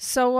So,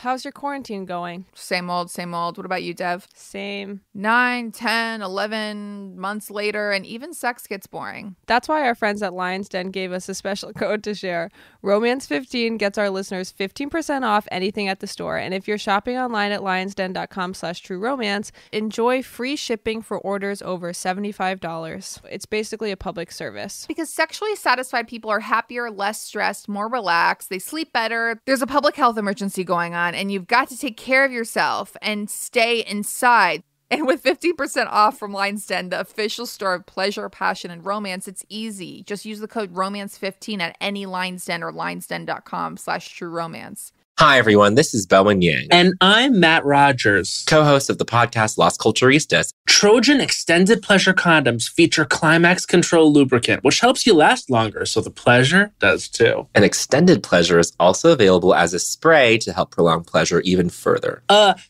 how's your quarantine going? Same old, same old. What about you, Dev? Same. 9, 10, 11 months later, and even sex gets boring. That's why our friends at Lion's Den gave us a special code to share. Romance15 gets our listeners 15% off anything at the store. And if you're shopping online at lionsden.com/trueromance, enjoy free shipping for orders over $75. It's basically a public service. Because sexually satisfied people are happier, less stressed, more relaxed. They sleep better. There's a public health emergency going on, and you've got to take care of yourself and stay inside. And with 50% off from Lion's Den, the official store of pleasure, passion, and romance, it's easy. Just use the code ROMANCE15 at any Lion's Den or lionsden.com/trueromance. Hi, everyone. This is Belwin Yang. And I'm Matt Rogers, co-host of the podcast Las Culturistas. Trojan Extended Pleasure Condoms feature climax control lubricant, which helps you last longer, so the pleasure does too. And Extended Pleasure is also available as a spray to help prolong pleasure even further.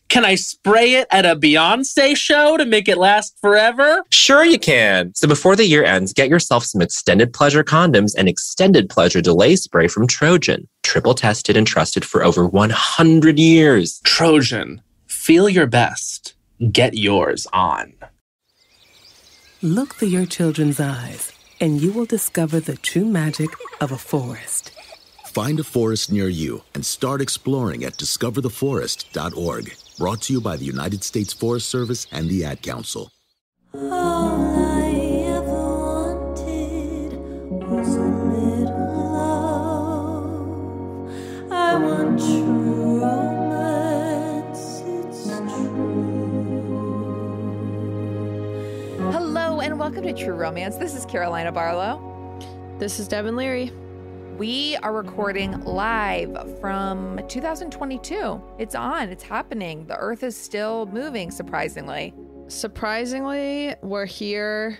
Can I spray it at a Beyonce show to make it last forever? Sure you can. So before the year ends, get yourself some Extended Pleasure condoms and Extended Pleasure delay spray from Trojan. Triple tested and trusted for over 100 years. Trojan, feel your best. Get yours on. Look through your children's eyes, and you will discover the true magic of a forest. Find a forest near you and start exploring at discovertheforest.org. Brought to you by the United States Forest Service and the Ad Council. All I ever wanted was a little love. I want true romance, it's true. Hello, and welcome to True Romance. This is Carolina Barlow. This is Devin Leary. We are recording live from 2022. It's on. It's happening. The Earth is still moving, surprisingly. Surprisingly, we're here.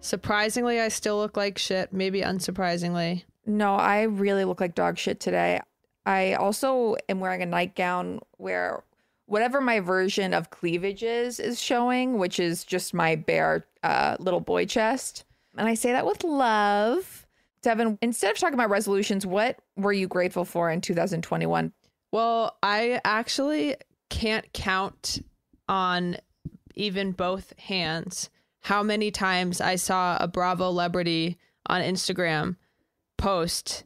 Surprisingly, I still look like shit. Maybe unsurprisingly. No, I really look like dog shit today. I also am wearing a nightgown where whatever my version of cleavage is showing, which is just my bare little boy chest. And I say that with love. Devin, instead of talking about resolutions, what were you grateful for in 2021? Well, I actually can't count on even both hands how many times I saw a Bravo celebrity on Instagram post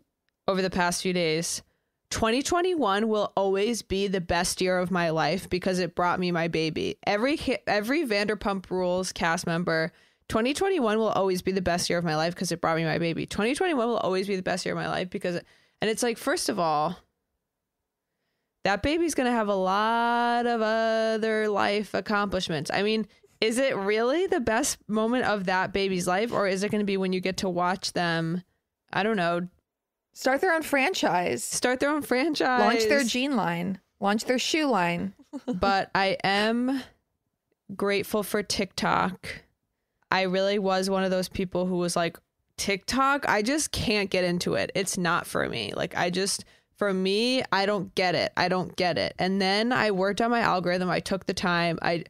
over the past few days. 2021 will always be the best year of my life because it brought me my baby. Every Vanderpump Rules cast member, 2021 will always be the best year of my life because it brought me my baby. 2021 will always be the best year of my life because, and it's like, first of all, that baby's going to have a lot of other life accomplishments. I mean, is it really the best moment of that baby's life, or is it going to be when you get to watch them, I don't know, Start their own franchise. Launch their jean line. Launch their shoe line. But I am grateful for TikTok. I really was one of those people who was like, TikTok, I just can't get into it. It's not for me. Like, for me, I don't get it. And then I worked on my algorithm. I took the time. I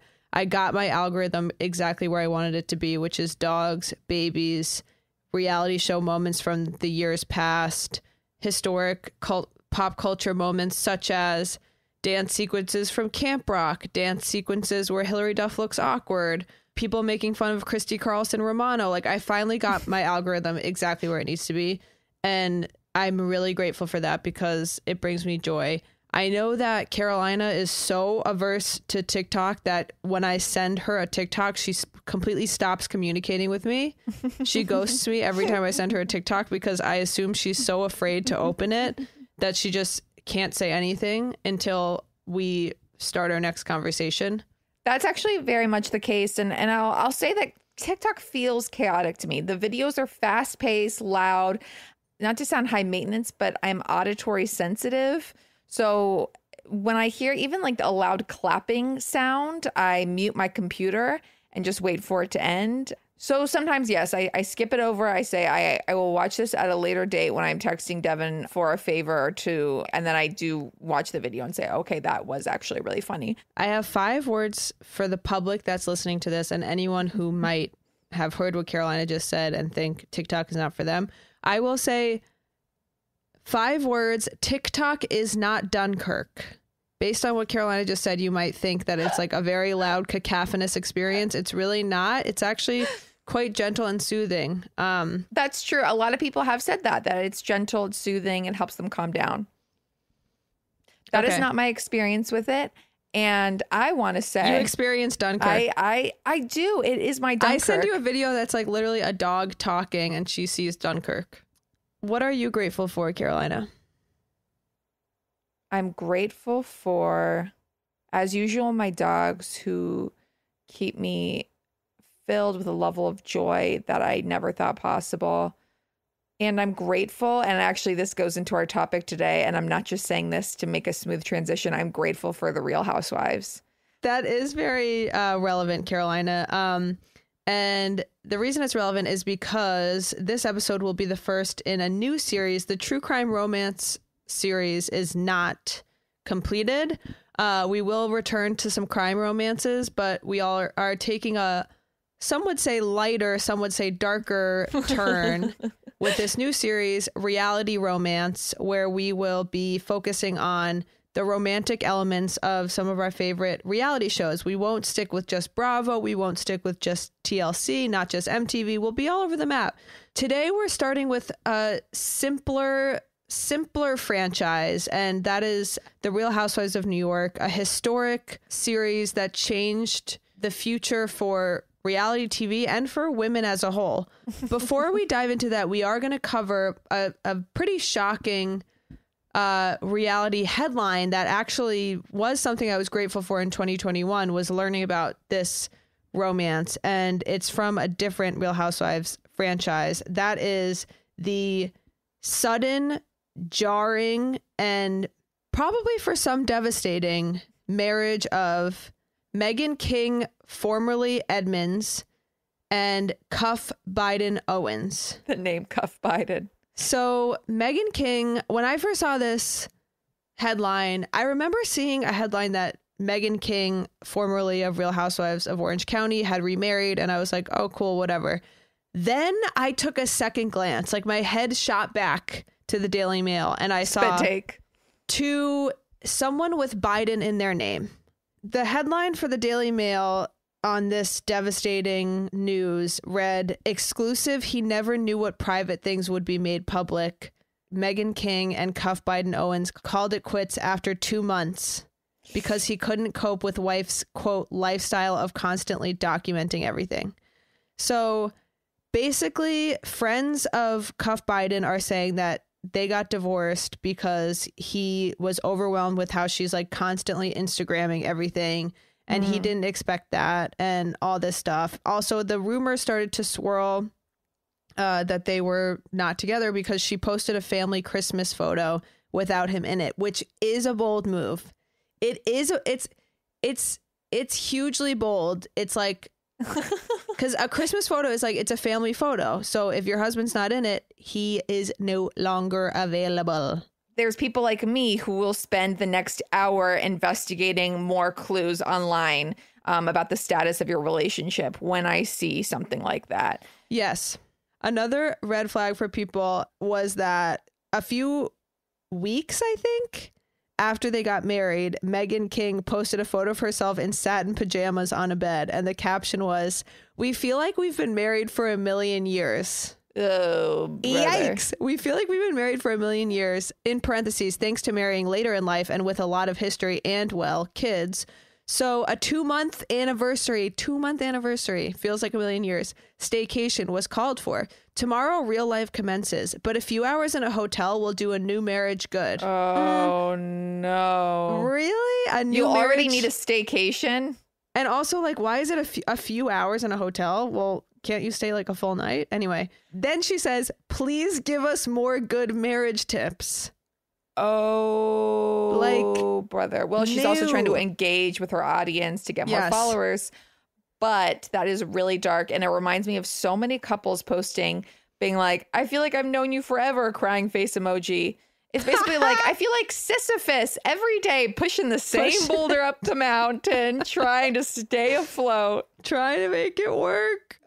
got my algorithm exactly where I wanted it to be, which is dogs, babies, reality show moments from the years past, historic pop culture moments such as dance sequences from Camp Rock, dance sequences where Hilary Duff looks awkward, people making fun of Christy Carlson Romano. Like, I finally got my algorithm exactly where it needs to be. And I'm really grateful for that because it brings me joy. I know that Carolina is so averse to TikTok that when I send her a TikTok, she completely stops communicating with me. She ghosts me every time I send her a TikTok because I assume she's so afraid to open it that she just can't say anything until we start our next conversation. That's actually very much the case. And I'll say that TikTok feels chaotic to me. The videos are fast paced, loud, not to sound high maintenance, but I'm auditory sensitive. So when I hear even like a loud clapping sound, I mute my computer and just wait for it to end. So sometimes, yes, I skip it over. I say I will watch this at a later date when I'm texting Devin for a favor or two. And then I do watch the video and say, okay, that was actually really funny. I have 5 words for the public that's listening to this and anyone who might have heard what Carolina just said and think TikTok is not for them. I will say 5 words, TikTok is not Dunkirk. Based on what Carolina just said, you might think that it's like a very loud, cacophonous experience. It's really not. It's actually quite gentle and soothing. That's true. A lot of people have said that it's gentle, it's soothing, and helps them calm down. That is not my experience with it. And I want to say, you experienced Dunkirk. I do. It is my Dunkirk. I send you a video that's like literally a dog talking and she sees Dunkirk. What are you grateful for, Carolina? I'm grateful for, as usual, my dogs who keep me filled with a level of joy that I never thought possible. And I'm grateful, and actually this goes into our topic today, and I'm not just saying this to make a smooth transition. I'm grateful for the Real Housewives. That is very relevant, Carolina. And the reason it's relevant is because this episode will be the first in a new series. The true crime romance series is not completed. We will return to some crime romances, but we all are taking a, some would say lighter, some would say darker turn with this new series, Reality Romance, where we will be focusing on the romantic elements of some of our favorite reality shows. We won't stick with just Bravo. We won't stick with just TLC, not just MTV. We'll be all over the map. Today, we're starting with a simpler franchise, and that is The Real Housewives of New York, a historic series that changed the future for reality TV and for women as a whole. Before we dive into that, we are going to cover a pretty shocking reality headline that actually was something I was grateful for in 2021, was learning about this romance, and it's from a different Real Housewives franchise. That is the sudden, jarring, and probably for some devastating marriage of Meghan King, formerly Edmonds, and Cuff Biden Owens. The name Cuff Biden. So Meghan King, when I first saw this headline, I remember seeing a headline that Meghan King, formerly of Real Housewives of Orange County, had remarried, and I was like, oh, cool, whatever. Then I took a second glance, like my head shot back to the Daily Mail, and I saw to someone with Biden in their name. The headline for the Daily Mail on this devastating news read, "Exclusive, he never knew what private things would be made public. Meghan King and Cuff Biden Owens called it quits after 2 months because he couldn't cope with wife's, quote, lifestyle of constantly documenting everything." So basically, friends of Cuff Biden are saying that they got divorced because he was overwhelmed with how she's like constantly Instagramming everything, and he didn't expect that, and all this stuff. Also, the rumors started to swirl that they were not together because she posted a family Christmas photo without him in it, which is a bold move. It's hugely bold. It's like, because a Christmas photo is like, it's a family photo. So if your husband's not in it, he is no longer available. There's people like me who will spend the next hour investigating more clues online about the status of your relationship when I see something like that. Yes. Another red flag for people was that a few weeks, I think, after they got married, Meghan King posted a photo of herself in satin pajamas on a bed. And the caption was, "We feel like we've been married for a million years." Oh, brother. Yikes. We feel like we've been married for a million years, in parentheses, thanks to marrying later in life and with a lot of history and, well, kids. So a 2-month anniversary feels like a million years. Staycation was called for. Tomorrow, real life commences, but a few hours in a hotel will do a new marriage good. Oh, no. Really? A new You already marriage? need a staycation? And also, like, why is it a few hours in a hotel? Well, can't you stay like a full night? Anyway, then she says, "Please give us more good marriage tips." Oh, like, brother. Well, she's also trying to engage with her audience to get more followers. But that is really dark. And it reminds me of so many couples posting, being like, "I feel like I've known you forever," crying face emoji. It's basically like, I feel like Sisyphus every day pushing the same boulder up the mountain, trying to stay afloat. Trying to make it work.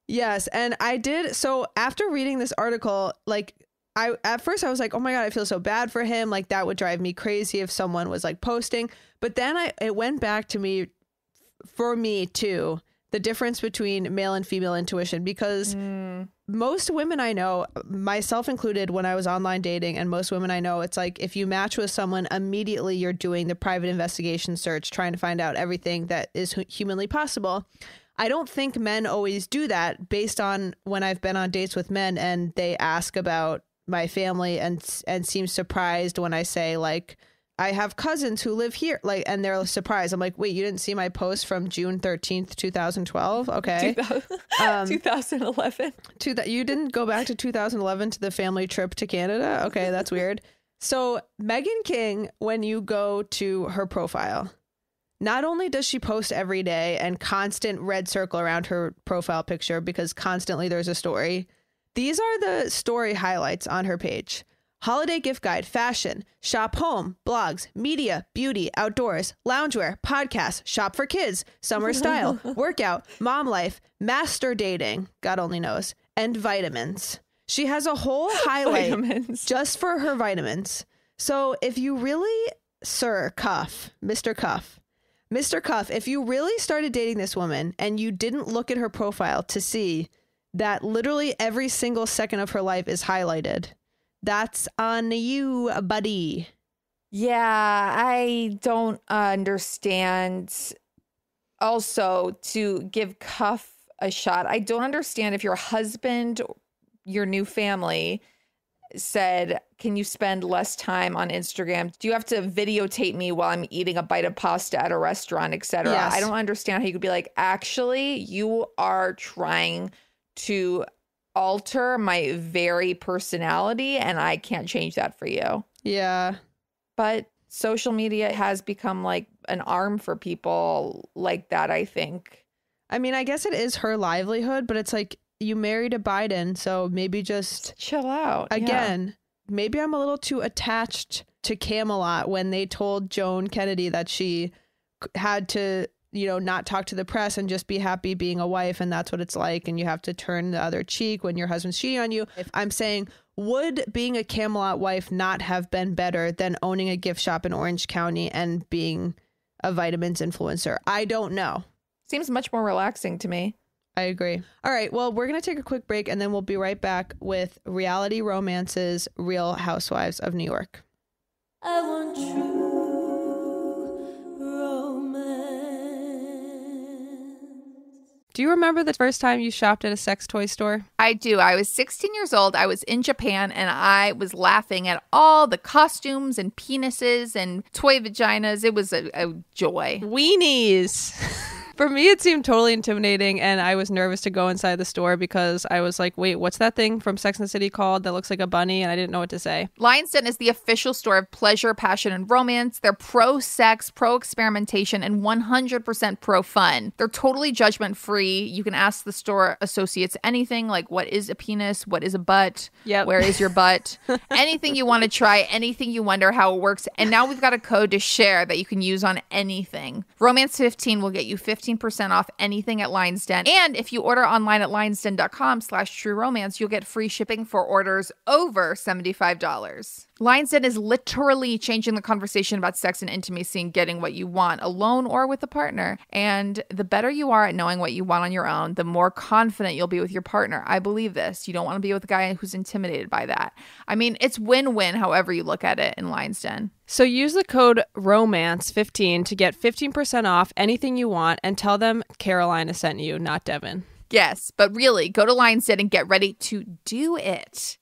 Yes. And I did. So after reading this article, like, at first I was like, oh my God, I feel so bad for him. Like that would drive me crazy if someone was like posting. But then it went back to me, for me too, the difference between male and female intuition, because most women I know, myself included, when I was online dating, and most women I know, it's like if you match with someone, immediately you're doing the private investigation search, trying to find out everything that is humanly possible. I don't think men always do that, based on when I've been on dates with men and they ask about my family and seem surprised when I say, like, I have cousins who live here, like, and they're surprised. I'm like, wait, you didn't see my post from June 13th, 2012? Okay. 2011. You didn't go back to 2011 to the family trip to Canada? Okay, that's weird. So Meghan King, when you go to her profile, not only does she post every day and constant red circle around her profile picture because constantly there's a story. These are the story highlights on her page. Holiday gift guide, fashion, shop home, blogs, media, beauty, outdoors, loungewear, podcasts, shop for kids, summer style, workout, mom life, master dating, God only knows, and vitamins. She has a whole highlight just for her vitamins. So if you really, Mr. Cuff, if you really started dating this woman and you didn't look at her profile to see that literally every single second of her life is highlighted, that's on you, buddy. Yeah, I don't understand. Also, to give Cuff a shot, I don't understand if your husband, your new family, said, can you spend less time on Instagram? Do you have to videotape me while I'm eating a bite of pasta at a restaurant, etc.? Yes. I don't understand how you could be like, actually, you are trying to alter my very personality and I can't change that for you. Yeah. But social media has become like an arm for people like that, I think. I mean, I guess it is her livelihood, but it's like, you married a Biden, so maybe just chill out. Again, maybe I'm a little too attached to Camelot when they told Joan Kennedy that she had to, not talk to the press and just be happy being a wife, and that's what it's like, and you have to turn the other cheek when your husband's cheating on you. If I'm saying, would being a Camelot wife not have been better than owning a gift shop in Orange County and being a vitamins influencer? I don't know. Seems much more relaxing to me. I agree. All right. Well, we're going to take a quick break and then we'll be right back with Reality Romance's Real Housewives of New York. I want true romance. Do you remember the first time you shopped at a sex toy store? I do. I was 16 years old. I was in Japan and I was laughing at all the costumes and penises and toy vaginas. It was a joy. Weenies. For me, it seemed totally intimidating, and I was nervous to go inside the store because I was like, wait, what's that thing from Sex and the City called that looks like a bunny? And I didn't know what to say. Lion's Den is the official store of pleasure, passion, and romance. They're pro-sex, pro-experimentation, and 100% pro-fun. They're totally judgment-free. You can ask the store associates anything, like what is a penis? What is a butt? Yep. Where is your butt? Anything you want to try, anything you wonder how it works. And now we've got a code to share that you can use on anything. Romance15 will get you 15% off anything at Lion's Den. And if you order online at lionsden.com/trueromance, you'll get free shipping for orders over $75. Lion's Den is literally changing the conversation about sex and intimacy and getting what you want, alone or with a partner. And the better you are at knowing what you want on your own, the more confident you'll be with your partner. I believe this. You don't want to be with a guy who's intimidated by that. I mean, it's win-win however you look at it in Lion's Den. So use the code ROMANCE15 to get 15% off anything you want and tell them Carolina sent you, not Devin. Yes, but really, go to Lion's Den and get ready to do it.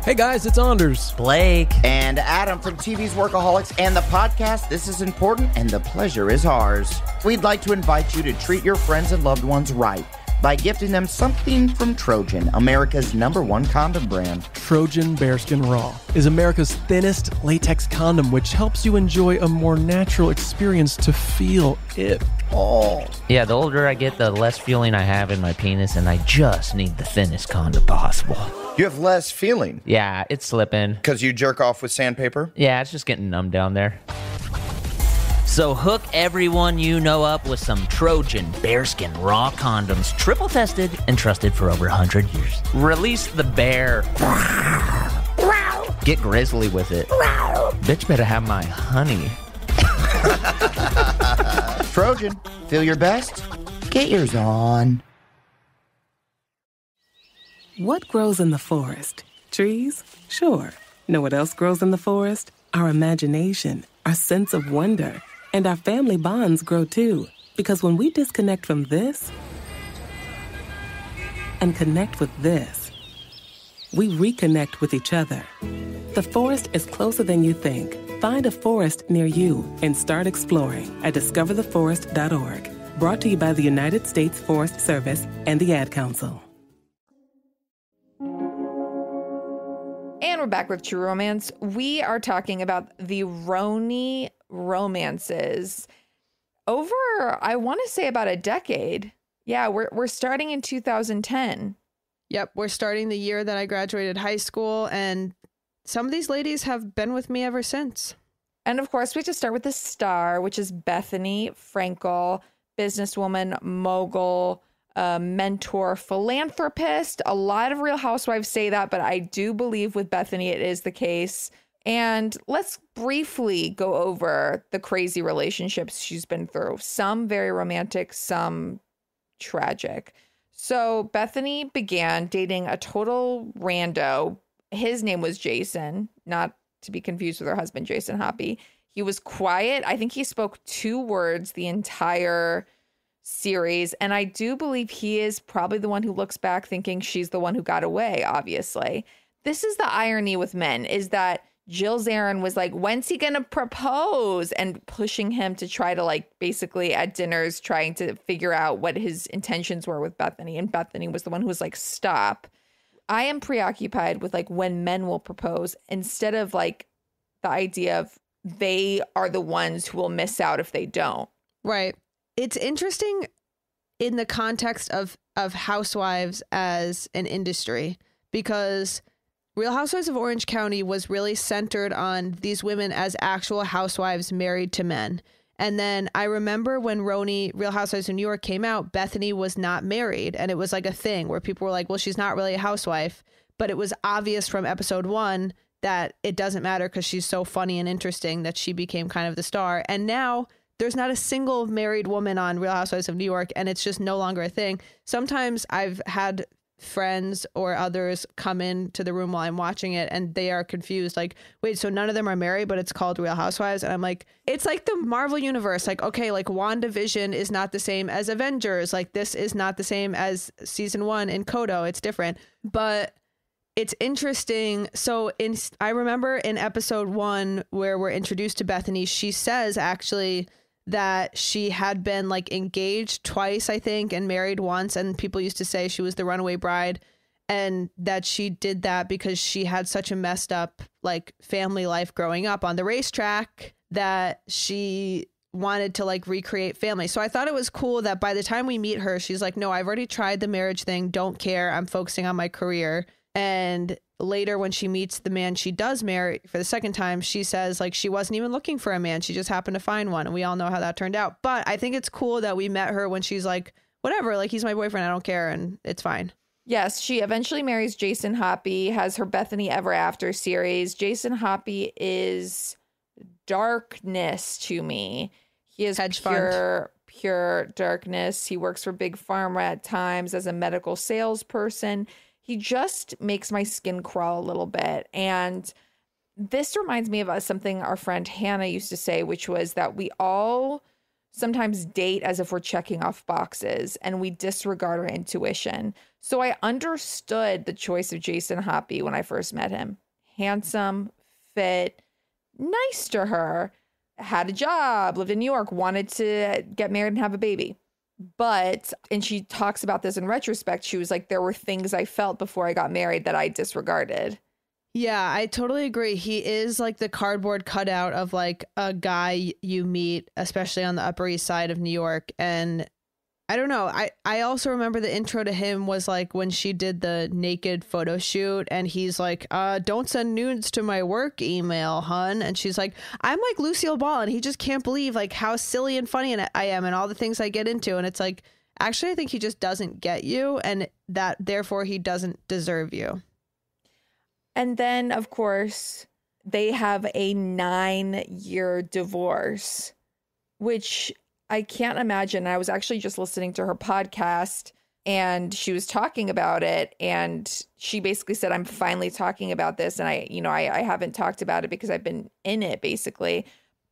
Hey guys, it's Anders, Blake, and Adam from TV's Workaholics and the podcast This Is Important and the Pleasure Is Ours. We'd like to invite you to treat your friends and loved ones right by gifting them something from Trojan, America's #1 condom brand. Trojan Bearskin Raw is America's thinnest latex condom, which helps you enjoy a more natural experience to feel it all. Yeah, the older I get, the less feeling I have in my penis, and I just need the thinnest condom possible. You have less feeling? Yeah, it's slipping. Because you jerk off with sandpaper? Yeah, it's just getting numb down there. So hook everyone you know up with some Trojan bearskin raw condoms, triple tested and trusted for over 100 years. Release the bear. Get grizzly with it. Bitch better have my honey. Trojan, feel your best? Get yours on. What grows in the forest? Trees? Sure. Know what else grows in the forest? Our imagination, our sense of wonder, and our family bonds grow too. Because when we disconnect from this and connect with this, we reconnect with each other. The forest is closer than you think. Find a forest near you and start exploring at discovertheforest.org. Brought to you by the United States Forest Service and the Ad Council. And we're back with True Romance. We are talking about the RHONY romances over, I want to say, about a decade. Yeah, we're starting in 2010. Yep, we're starting the year that I graduated high school, and some of these ladies have been with me ever since. And of course, we have to start with the star, which is Bethany Frankel, businesswoman, mogul, mentor, philanthropist. A lot of Real Housewives say that, but I do believe with Bethany it is the case. And let's briefly go over the crazy relationships she's been through. Some very romantic, some tragic. So Bethany began dating a total rando. His name was Jason, not to be confused with her husband, Jason Hoppy. He was quiet. I think he spoke 2 words the entire series. And I do believe he is probably the one who looks back thinking she's the one who got away, obviously. This is the irony with men, is that Jill Zarin was like, when's he going to propose? And pushing him to try to, like, basically at dinners, trying to figure out what his intentions were with Bethany. And Bethany was the one who was like, stop. I am preoccupied with, like, when men will propose instead of, like, the idea of they are the ones who will miss out if they don't. Right. It's interesting in the context of housewives as an industry, because Real Housewives of Orange County was really centered on these women as actual housewives married to men. And then I remember when RHONY, Real Housewives of New York, came out, Bethany was not married. And it was like a thing where people were like, well, she's not really a housewife. But it was obvious from episode 1 that it doesn't matter because she's so funny and interesting that she became kind of the star. And now there's not a single married woman on Real Housewives of New York, and it's just no longer a thing. Sometimes I've had friends or others come into the room while I'm watching it and they are confused, like, wait, so none of them are married but it's called Real Housewives? And I'm like, it's like the Marvel universe, like, okay, like WandaVision is not the same as Avengers, like this is not the same as season 1 in Kodo, it's different. But it's interesting. So I remember in episode 1 where we're introduced to Bethany, she says actually that she had been like engaged twice, I think, and married once. And people used to say she was the runaway bride, and that she did that because she had such a messed up like family life growing up on the racetrack that she wanted to like recreate family. So I thought it was cool that by the time we meet her, she's like, no, I've already tried the marriage thing. Don't care. I'm focusing on my career. And later when she meets the man she does marry for the second time, she says like she wasn't even looking for a man. She just happened to find one. And we all know how that turned out. But I think it's cool that we met her when she's like, whatever, like he's my boyfriend. I don't care. And it's fine. Yes, she eventually marries Jason Hoppy, has her Bethany Ever After series. Jason Hoppy is darkness to me. He is pure darkness. He works for Big Pharma at times as a medical salesperson. He just makes my skin crawl a little bit. And this reminds me of something our friend Hannah used to say, which was that we all sometimes date as if we're checking off boxes and we disregard our intuition. So I understood the choice of Jason Hoppy when I first met him. Handsome, fit, nice to her, had a job, lived in New York, wanted to get married and have a baby. But, and she talks about this in retrospect, she was like, there were things I felt before I got married that I disregarded. Yeah, I totally agree. He is like the cardboard cutout of like a guy you meet, especially on the Upper East Side of New York. And I don't know. I also remember the intro to him was like when she did the naked photo shoot and he's like, don't send nudes to my work email, hun. And she's like, I'm like Lucille Ball, and he just can't believe like how silly and funny I am and all the things I get into. And it's like, actually, I think he just doesn't get you, and that therefore he doesn't deserve you. And then, of course, they have a 9-year divorce, which I can't imagine. I was actually just listening to her podcast and she was talking about it. And she basically said, I'm finally talking about this. And I haven't talked about it because I've been in it basically,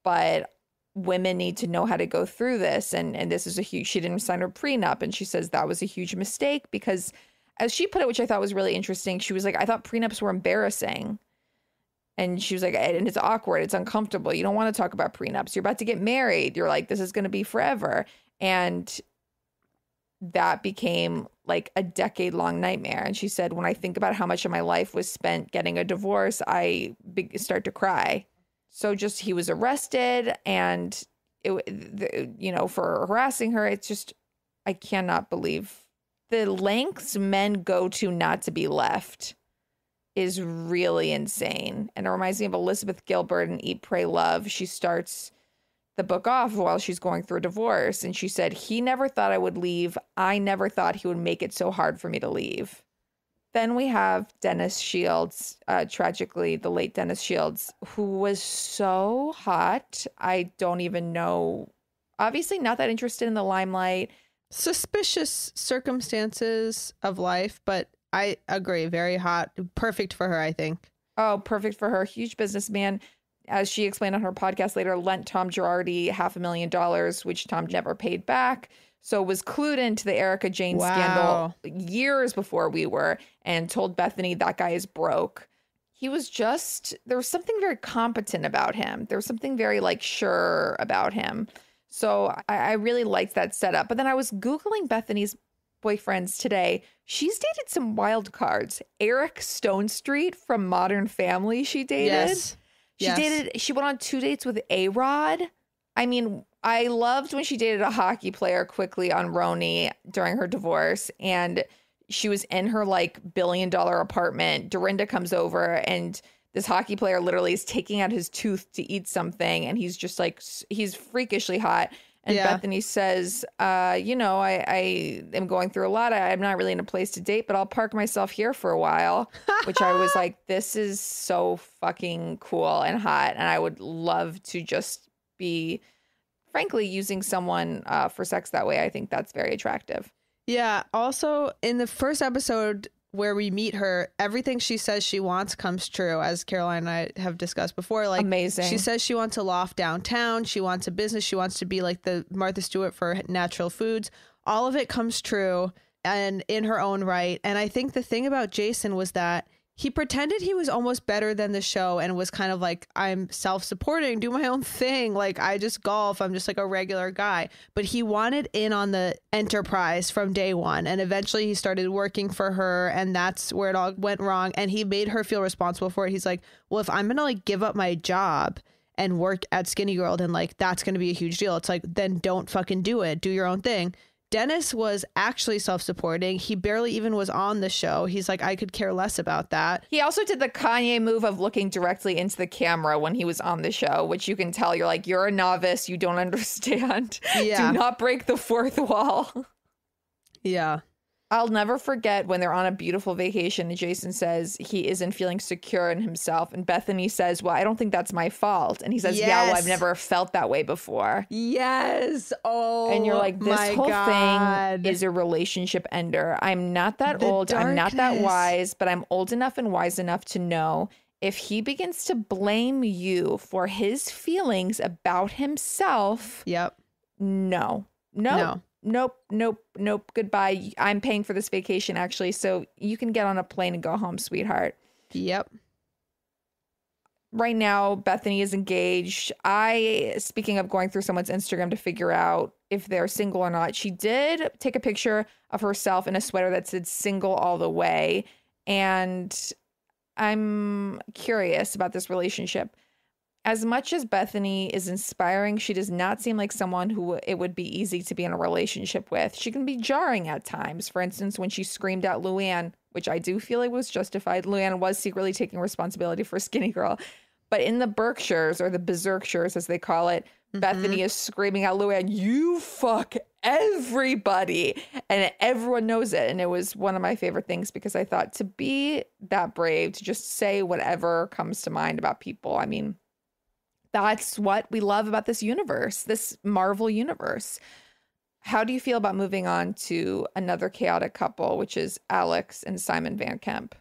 but women need to know how to go through this. And this is she didn't sign her prenup. And she says that was a huge mistake because, as she put it, which I thought was really interesting, she was like, I thought prenups were embarrassing. And she was like, and it's awkward. It's uncomfortable. You don't want to talk about prenups. You're about to get married. You're like, this is going to be forever. And that became like a decade-long nightmare. And she said, when I think about how much of my life was spent getting a divorce, I start to cry. So just he was arrested and, for harassing her. It's just, I cannot believe the lengths men go to not to be left is really insane. And it reminds me of Elizabeth Gilbert in Eat, Pray, Love. She starts the book off while she's going through a divorce. And she said, he never thought I would leave. I never thought he would make it so hard for me to leave. Then we have Dennis Shields, tragically, the late Dennis Shields, who was so hot. I don't even know. Obviously not that interested in the limelight. Suspicious circumstances of life, but I agree. Very hot. Perfect for her, I think. Oh, perfect for her. Huge businessman. As she explained on her podcast later, lent Tom Girardi $500,000, which Tom never paid back. So was clued into the Erica Jane scandal years before we were, and told Bethany that guy is broke. He was there was something very competent about him. There was something very like sure about him. So I really liked that setup. But then I was Googling Bethany's boyfriends today. She's dated some wild cards. Eric Stonestreet from Modern Family she dated. Yes. She went on 2 dates with A-Rod. I mean, I loved when she dated a hockey player quickly on Roni during her divorce. And she was in her like $1 billion apartment. Dorinda comes over and this hockey player literally is taking out his tooth to eat something. And he's just like, he's freakishly hot. And Bethany says, I am going through a lot. I'm not really in a place to date, but I'll park myself here for a while, which I was like, this is so fucking cool and hot. And I would love to just be, frankly, using someone for sex that way. I think that's very attractive. Yeah. Also, in the first episode where we meet her, everything she says she wants comes true, as Caroline and I have discussed before. Like, amazing. She says she wants a loft downtown. She wants a business. She wants to be like the Martha Stewart for natural foods. All of it comes true and in her own right. And I think the thing about Jason was that he pretended he was almost better than the show and was kind of like, I'm self-supporting, do my own thing. Like, I just golf. I'm just like a regular guy. But he wanted in on the enterprise from day one. And eventually he started working for her. And that's where it all went wrong. And he made her feel responsible for it. He's like, well, if I'm going to like give up my job and work at Skinny Girl, then like that's going to be a huge deal. It's like, then don't fucking do it. Do your own thing. Dennis was actually self-supporting. He barely even was on the show. He's like, I could care less about that. He also did the Kanye move of looking directly into the camera when he was on the show, which you can tell you're like, you're a novice. You don't understand. Yeah. Do not break the fourth wall. Yeah. I'll never forget when they're on a beautiful vacation and Jason says he isn't feeling secure in himself. And Bethany says, well, I don't think that's my fault. And he says, yeah, well, I've never felt that way before. Yes. Oh, and you're like, this whole thing is a relationship ender. I'm not that old. Darkness. I'm not that wise, but I'm old enough and wise enough to know if he begins to blame you for his feelings about himself. Yep. No. Nope. Goodbye. I'm paying for this vacation, actually, so you can get on a plane and go home, sweetheart. Yep. Right now, Bethany is engaged. Speaking of going through someone's Instagram to figure out if they're single or not, she did take a picture of herself in a sweater that said single all the way. And I'm curious about this relationship. As much as Bethany is inspiring, she does not seem like someone who it would be easy to be in a relationship with. She can be jarring at times. For instance, when she screamed at Luann, which I do feel like was justified. Luann was secretly taking responsibility for Skinny Girl. But in the Berkshires, or the Berserkshires as they call it, Bethany is screaming at Luann, "You fuck everybody." And everyone knows it. And it was one of my favorite things because I thought to be that brave, to just say whatever comes to mind about people. I mean, that's what we love about this universe, this Marvel universe. How do you feel about moving on to another chaotic couple, which is Alex and Simon Van Kemp?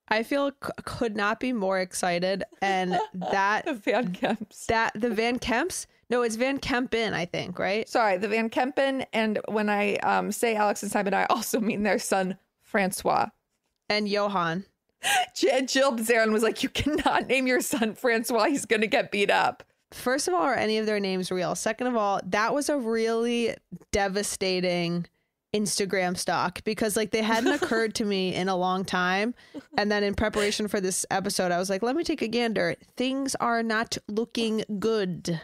I feel could not be more excited. And that the Van Kemps. The Van Kemps? No, it's Van Kempen, I think, right? Sorry, the Van Kempen. And when I say Alex and Simon, I also mean their son, Francois. And Johan. Jill Zarin was like, you cannot name your son Francois. He's going to get beat up. First of all, are any of their names real? Second of all, that was a really devastating Instagram stalk because like they hadn't occurred to me in a long time. And then in preparation for this episode, I was like, let me take a gander. Things are not looking good.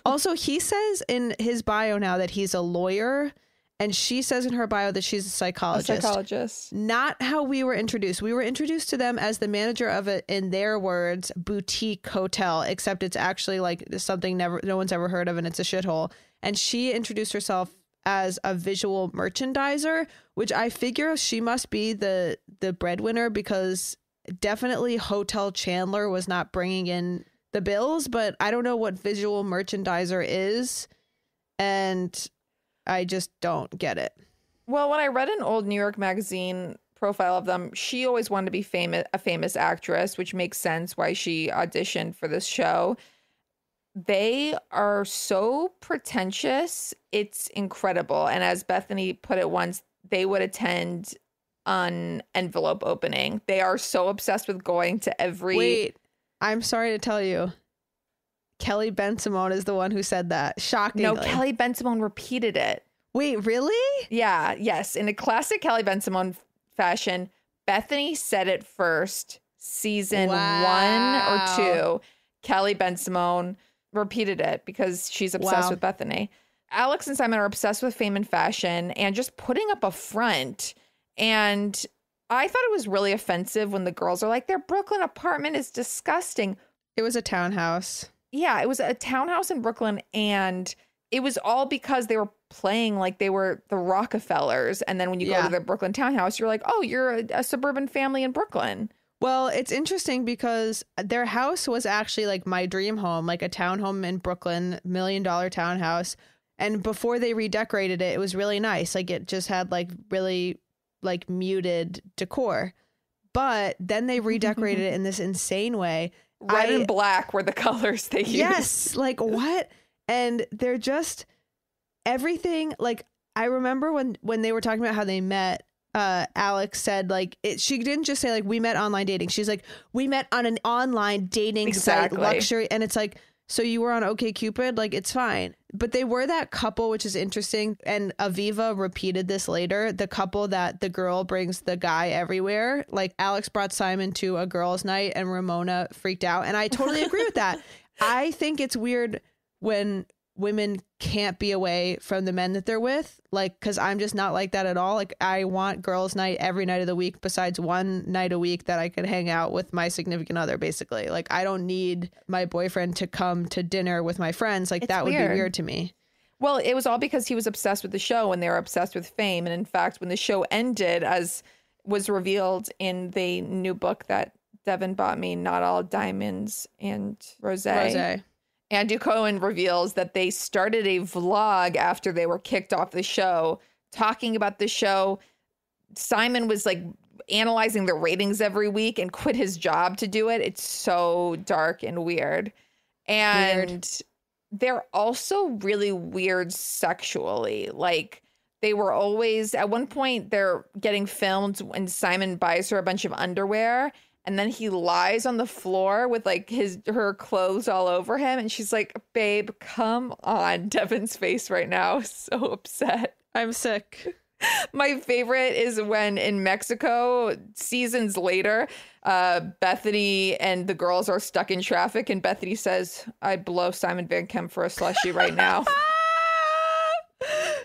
Also, he says in his bio now that he's a lawyer. And she says in her bio that she's a psychologist. Not how we were introduced. We were introduced to them as the manager of a, in their words, boutique hotel, except it's actually like something no one's ever heard of and it's a shithole. And she introduced herself as a visual merchandiser, which I figure she must be the breadwinner because definitely Hotel Chandler was not bringing in the bills, but I don't know what visual merchandiser is. And I just don't get it. Well, when I read an old New York Magazine profile of them, she always wanted to be a famous actress, which makes sense why she auditioned for this show. They are so pretentious. It's incredible. And as Bethany put it once, they would attend an envelope opening. They are so obsessed with going to every... Wait, I'm sorry to tell you. Kelly Ben-Simone is the one who said that. Shockingly. No, Kelly Ben-Simone repeated it. Wait, really? Yeah, yes. In a classic Kelly Ben-Simone fashion, Bethany said it first. Season 1 or 2, Kelly Ben-Simone repeated it because she's obsessed with Bethany. Alex and Simon are obsessed with fame and fashion and just putting up a front. And I thought it was really offensive when the girls are like, their Brooklyn apartment is disgusting. It was a townhouse. Yeah, it was a townhouse in Brooklyn, and it was all because they were playing like they were the Rockefellers. And then when you go to their Brooklyn townhouse, you're like, oh, you're a suburban family in Brooklyn. Well, it's interesting because their house was actually like my dream home, like a townhome in Brooklyn, $1 million townhouse. And before they redecorated it, it was really nice. Like it just had like really like muted decor. But then they redecorated it in this insane way. Red and black were the colors they used. Yes. Like what? And they're just everything. Like I remember when they were talking about how they met, Alex said like she didn't just say like we met online dating. She's like, we met on an online dating site, luxury. And it's like, so you were on OkCupid? Like it's fine. But they were that couple, which is interesting. And Aviva repeated this later. The couple that the girl brings the guy everywhere. Like Alex brought Simon to a girls' night and Ramona freaked out. And I totally agree with that. I think it's weird when women can't be away from the men that they're with. Like, because I'm just not like that at all. Like I want girls' night every night of the week besides one night a week that I could hang out with my significant other, basically. Like I don't need my boyfriend to come to dinner with my friends. Like that would be weird to me. Well, it was all because he was obsessed with the show and they were obsessed with fame. And in fact, when the show ended, as was revealed in the new book that Devin bought me, Not All Diamonds and Rosé. Andrew Cohen reveals that they started a vlog after they were kicked off the show, talking about the show. Simon was like analyzing the ratings every week and quit his job to do it. It's so dark and weird. And they're also really weird sexually. Like they were always, at one point they're getting filmed when Simon buys her a bunch of underwear. And then he lies on the floor with like her clothes all over him. And she's like, babe, come on. Devin's face right now is so upset. I'm sick. My favorite is when in Mexico, seasons later, Bethany and the girls are stuck in traffic, and Bethany says, "I'd blow Simon Van Kemp for a slushie right now."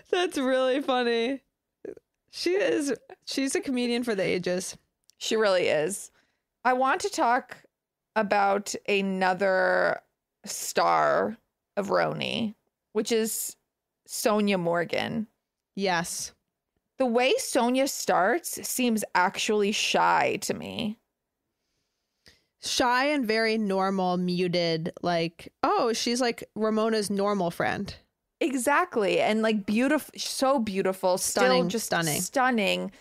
That's really funny. She's a comedian for the ages. She really is. I want to talk about another star of Roni, which is Sonia Morgan. Yes. The way Sonia starts seems actually shy to me. Shy and very normal, muted, like, oh, she's like Ramona's normal friend. Exactly. And like beautiful, so beautiful, Stunning, still just stunning. Stunning.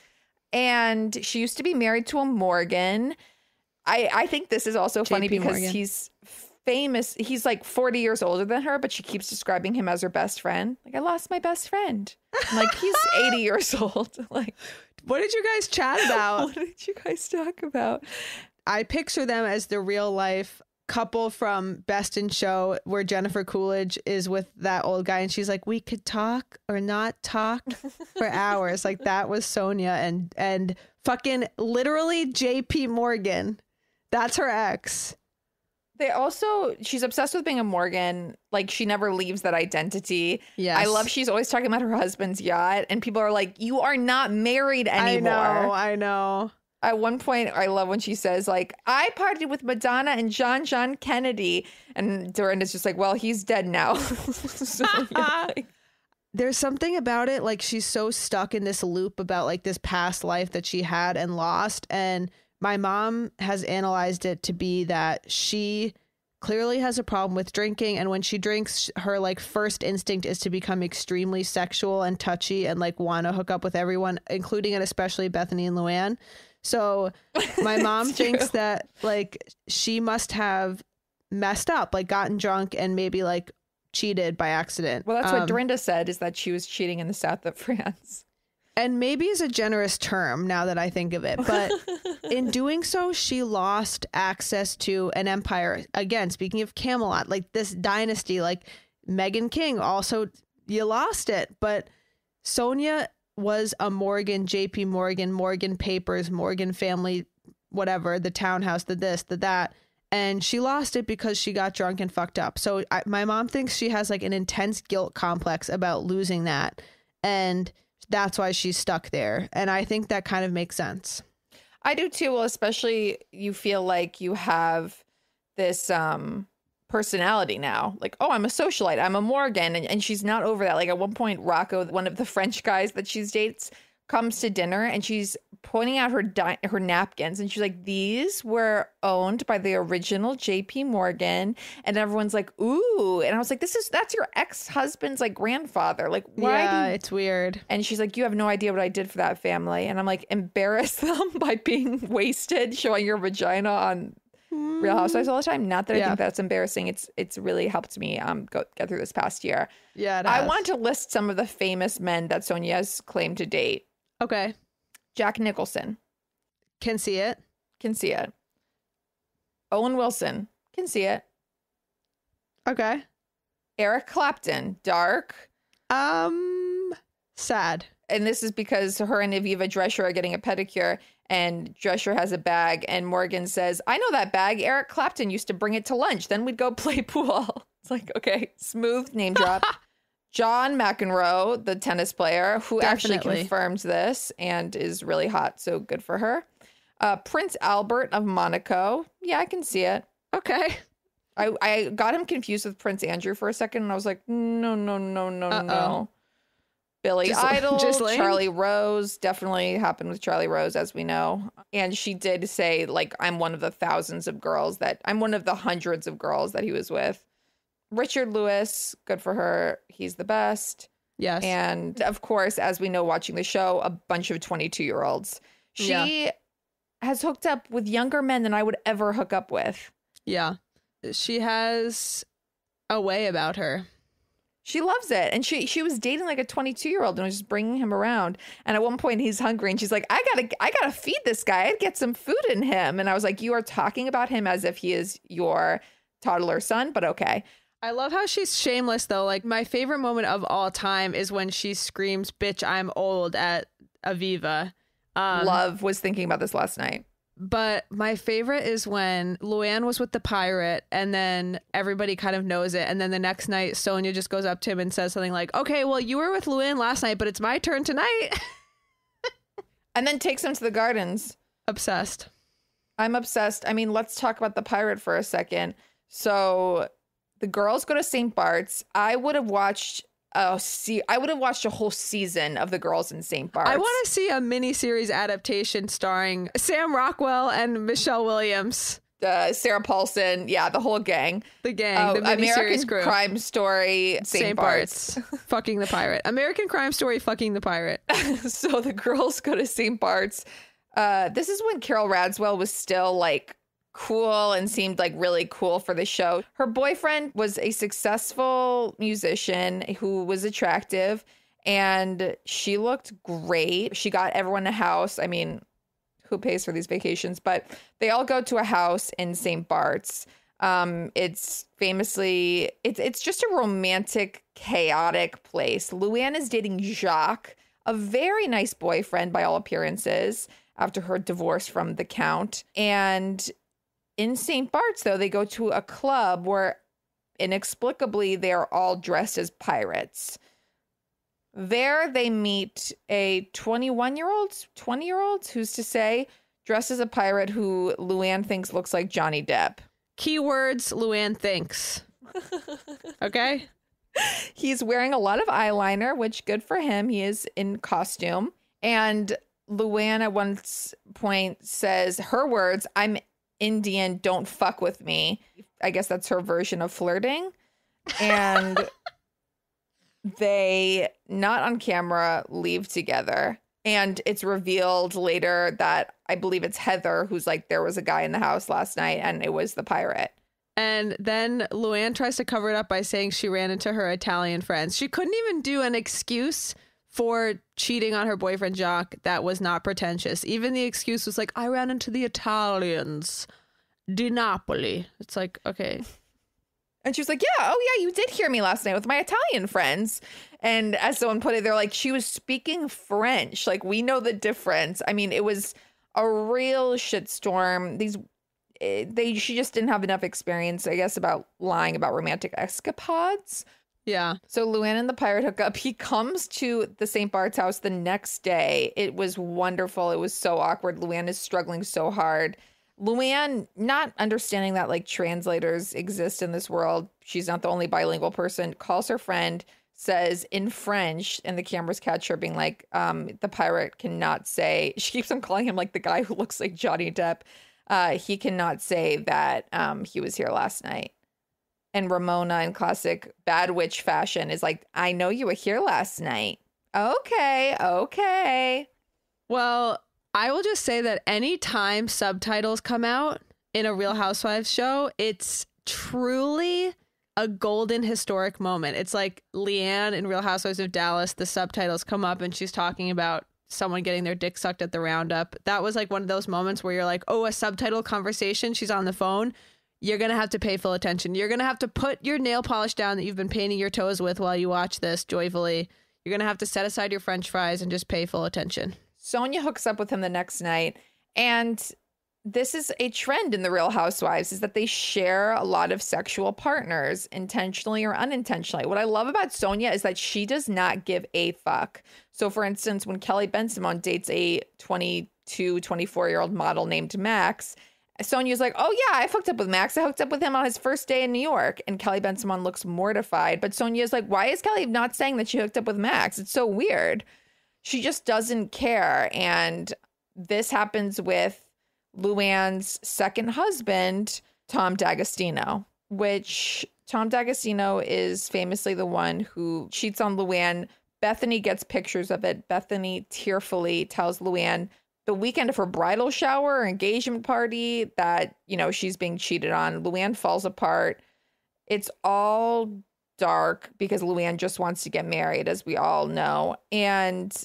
And she used to be married to a Morgan. I think this is also funny because Morgan. he's famous. He's like 40 years older than her, but she keeps describing him as her best friend. Like, I lost my best friend. I'm like, he's 80 years old. Like, what did you guys chat about? What did you guys talk about? I picture them as the real life couple from Best in Show, where Jennifer Coolidge is with that old guy and she's like, we could talk or not talk for hours. Like, that was Sonia and fucking literally JP Morgan. That's her ex. She's obsessed with being a Morgan. Like, she never leaves that identity. Yes. I love she's always talking about her husband's yacht, and people are like, you are not married anymore. I know. At one point, I love when she says, like, I partied with Madonna and John Kennedy. And Dorinda's just like, well, he's dead now. So, like, there's something about it. Like, she's so stuck in this loop about like this past life that she had and lost. And my mom has analyzed it to be that she clearly has a problem with drinking. And when she drinks, her like first instinct is to become extremely sexual and touchy and like want to hook up with everyone, including and especially Bethany and Luann. So my mom thinks that like she must have messed up, like gotten drunk and maybe like cheated by accident. Well, that's what Dorinda said, is that she was cheating in the south of France. And maybe is a generous term now that I think of it. But in doing so, she lost access to an empire. Again, speaking of Camelot, like this dynasty, like Meghan King, also you lost it. But Sonia was a Morgan, JP Morgan, Morgan Papers, Morgan family, whatever, the townhouse, the this, the that. And she lost it because she got drunk and fucked up. So my mom thinks she has like an intense guilt complex about losing that. And that's why she's stuck there. And I think that kind of makes sense. I do too. Well, especially you feel like you have this personality now. Like, oh, I'm a socialite. I'm a Morgan. And she's not over that. Like at one point, Rocco, one of the French guys that she dates, comes to dinner and she's pointing out her napkins. And she's like, these were owned by the original JP Morgan. And everyone's like, ooh. And I was like, that's your ex-husband's like grandfather. Like, why? Yeah, it's weird. And she's like, you have no idea what I did for that family. And I'm like, embarrass them by being wasted, showing your vagina on Real Housewives all the time. Not that I think that's embarrassing. It's really helped me get through this past year. Yeah, it I has. want to list some of the famous men that Sonia has claimed to date. Okay. Jack Nicholson. Can see it. Can see it. Owen Wilson. Can see it. Okay. Eric Clapton. Dark. Sad. And this is because her and Aviva Drescher are getting a pedicure, and Drescher has a bag, and Morgan says, I know that bag. Eric Clapton used to bring it to lunch. Then we'd go play pool. It's like, okay, smooth name drop. John McEnroe, the tennis player, who actually confirmed this and is really hot, so good for her. Prince Albert of Monaco. Yeah, I can see it. Okay. I got him confused with Prince Andrew for a second, and I was like, no. Billy Idol, Charlie Rose, definitely happened with Charlie Rose, as we know. And she did say, like, I'm one of the hundreds of girls that he was with. Richard Lewis, good for her. He's the best. Yes. And of course, as we know, watching the show, a bunch of 22-year-olds. She has hooked up with younger men than I would ever hook up with. Yeah. She has a way about her. She loves it. And she was dating like a 22-year-old and was just bringing him around. And at one point he's hungry and she's like, I gotta feed this guy. I'd get some food in him. And I was like, you are talking about him as if he is your toddler son, but okay. I love how she's shameless, though. Like, my favorite moment of all time is when she screams, "Bitch, I'm old" at Aviva. Love was thinking about this last night. But my favorite is when Luann was with the pirate and then everybody kind of knows it. And then the next night, Sonia just goes up to him and says something like, okay, well, you were with Luann last night, but it's my turn tonight. And then takes him to the gardens. Obsessed. I'm obsessed. I mean, let's talk about the pirate for a second. So the girls go to St. Bart's. I would have watched a whole season of the girls in St. Bart's. I want to see a miniseries adaptation starring Sam Rockwell and Michelle Williams. Sarah Paulson. Yeah, the whole gang. The gang. The miniseries American crew. Crime Story, St. Bart's. Fucking the pirate. American Crime Story, fucking the pirate. So the girls go to St. Bart's. This is when Carol Radswell was still like cool and seemed like really cool for the show. Her boyfriend was a successful musician who was attractive, and she looked great. She got everyone a house. I mean, who pays for these vacations? But they all go to a house in St. Bart's. It's famously, it's just a romantic, chaotic place. Luann is dating Jacques, a very nice boyfriend by all appearances, after her divorce from the Count. And in St. Bart's, though, they go to a club where inexplicably they're all dressed as pirates. There they meet a 20-year-old, who's to say, dressed as a pirate who Luann thinks looks like Johnny Depp. Keywords, Luann thinks. Okay? He's wearing a lot of eyeliner, which good for him. He is in costume. And Luann at one point says, her words, "I'm Indian, don't fuck with me." I guess that's her version of flirting. And they, not on camera, leave together. And it's revealed later that I believe it's Heather who's like, there was a guy in the house last night and it was the pirate. And then Luann tries to cover it up by saying she ran into her Italian friends. She couldn't even do an excuse for cheating on her boyfriend Jacques that was not pretentious. Even the excuse was like, I ran into the Italians di Napoli. It's like, okay. And she was like, yeah, oh yeah, you did hear me last night with my Italian friends. And as someone put it, they're like, she was speaking French. Like, we know the difference. I mean, it was a real shitstorm. She just didn't have enough experience, I guess, about lying about romantic escapades. Yeah. So Luann and the pirate hook up. He comes to the St. Bart's house the next day. It was wonderful. It was so awkward. Luann is struggling so hard. Luann, not understanding that like translators exist in this world, she's not the only bilingual person, calls her friend, says in French, and the cameras catch her being like, the pirate cannot say, she keeps on calling him like the guy who looks like Johnny Depp. He cannot say that he was here last night. And Ramona, in classic bad witch fashion, is like, I know you were here last night. Okay. Well, I will just say that anytime subtitles come out in a Real Housewives show, it's truly a golden historic moment. It's like Leanne in Real Housewives of Dallas, the subtitles come up and she's talking about someone getting their dick sucked at the roundup. That was like one of those moments where you're like, oh, a subtitle conversation, she's on the phone. You're going to have to pay full attention. You're going to have to put your nail polish down that you've been painting your toes with while you watch this joyfully. You're going to have to set aside your French fries and just pay full attention. Sonia hooks up with him the next night. And this is a trend in the Real Housewives, is that they share a lot of sexual partners, intentionally or unintentionally. What I love about Sonia is that she does not give a fuck. So for instance, when Kelly Ben-Simone dates a 22, 24-year-old model named Max, Sonia's like, oh yeah, I hooked up with Max. I hooked up with him on his first day in New York. And Kelly Ben-Simone looks mortified. But Sonia's like, why is Kelly not saying that she hooked up with Max? It's so weird. She just doesn't care. And this happens with Luann's second husband, Tom D'Agostino, which Tom D'Agostino is famously the one who cheats on Luann. Bethany gets pictures of it. Bethany tearfully tells Luann the weekend of her bridal shower or engagement party that, you know, she's being cheated on. Luann falls apart. It's all dark because Luann just wants to get married, as we all know. And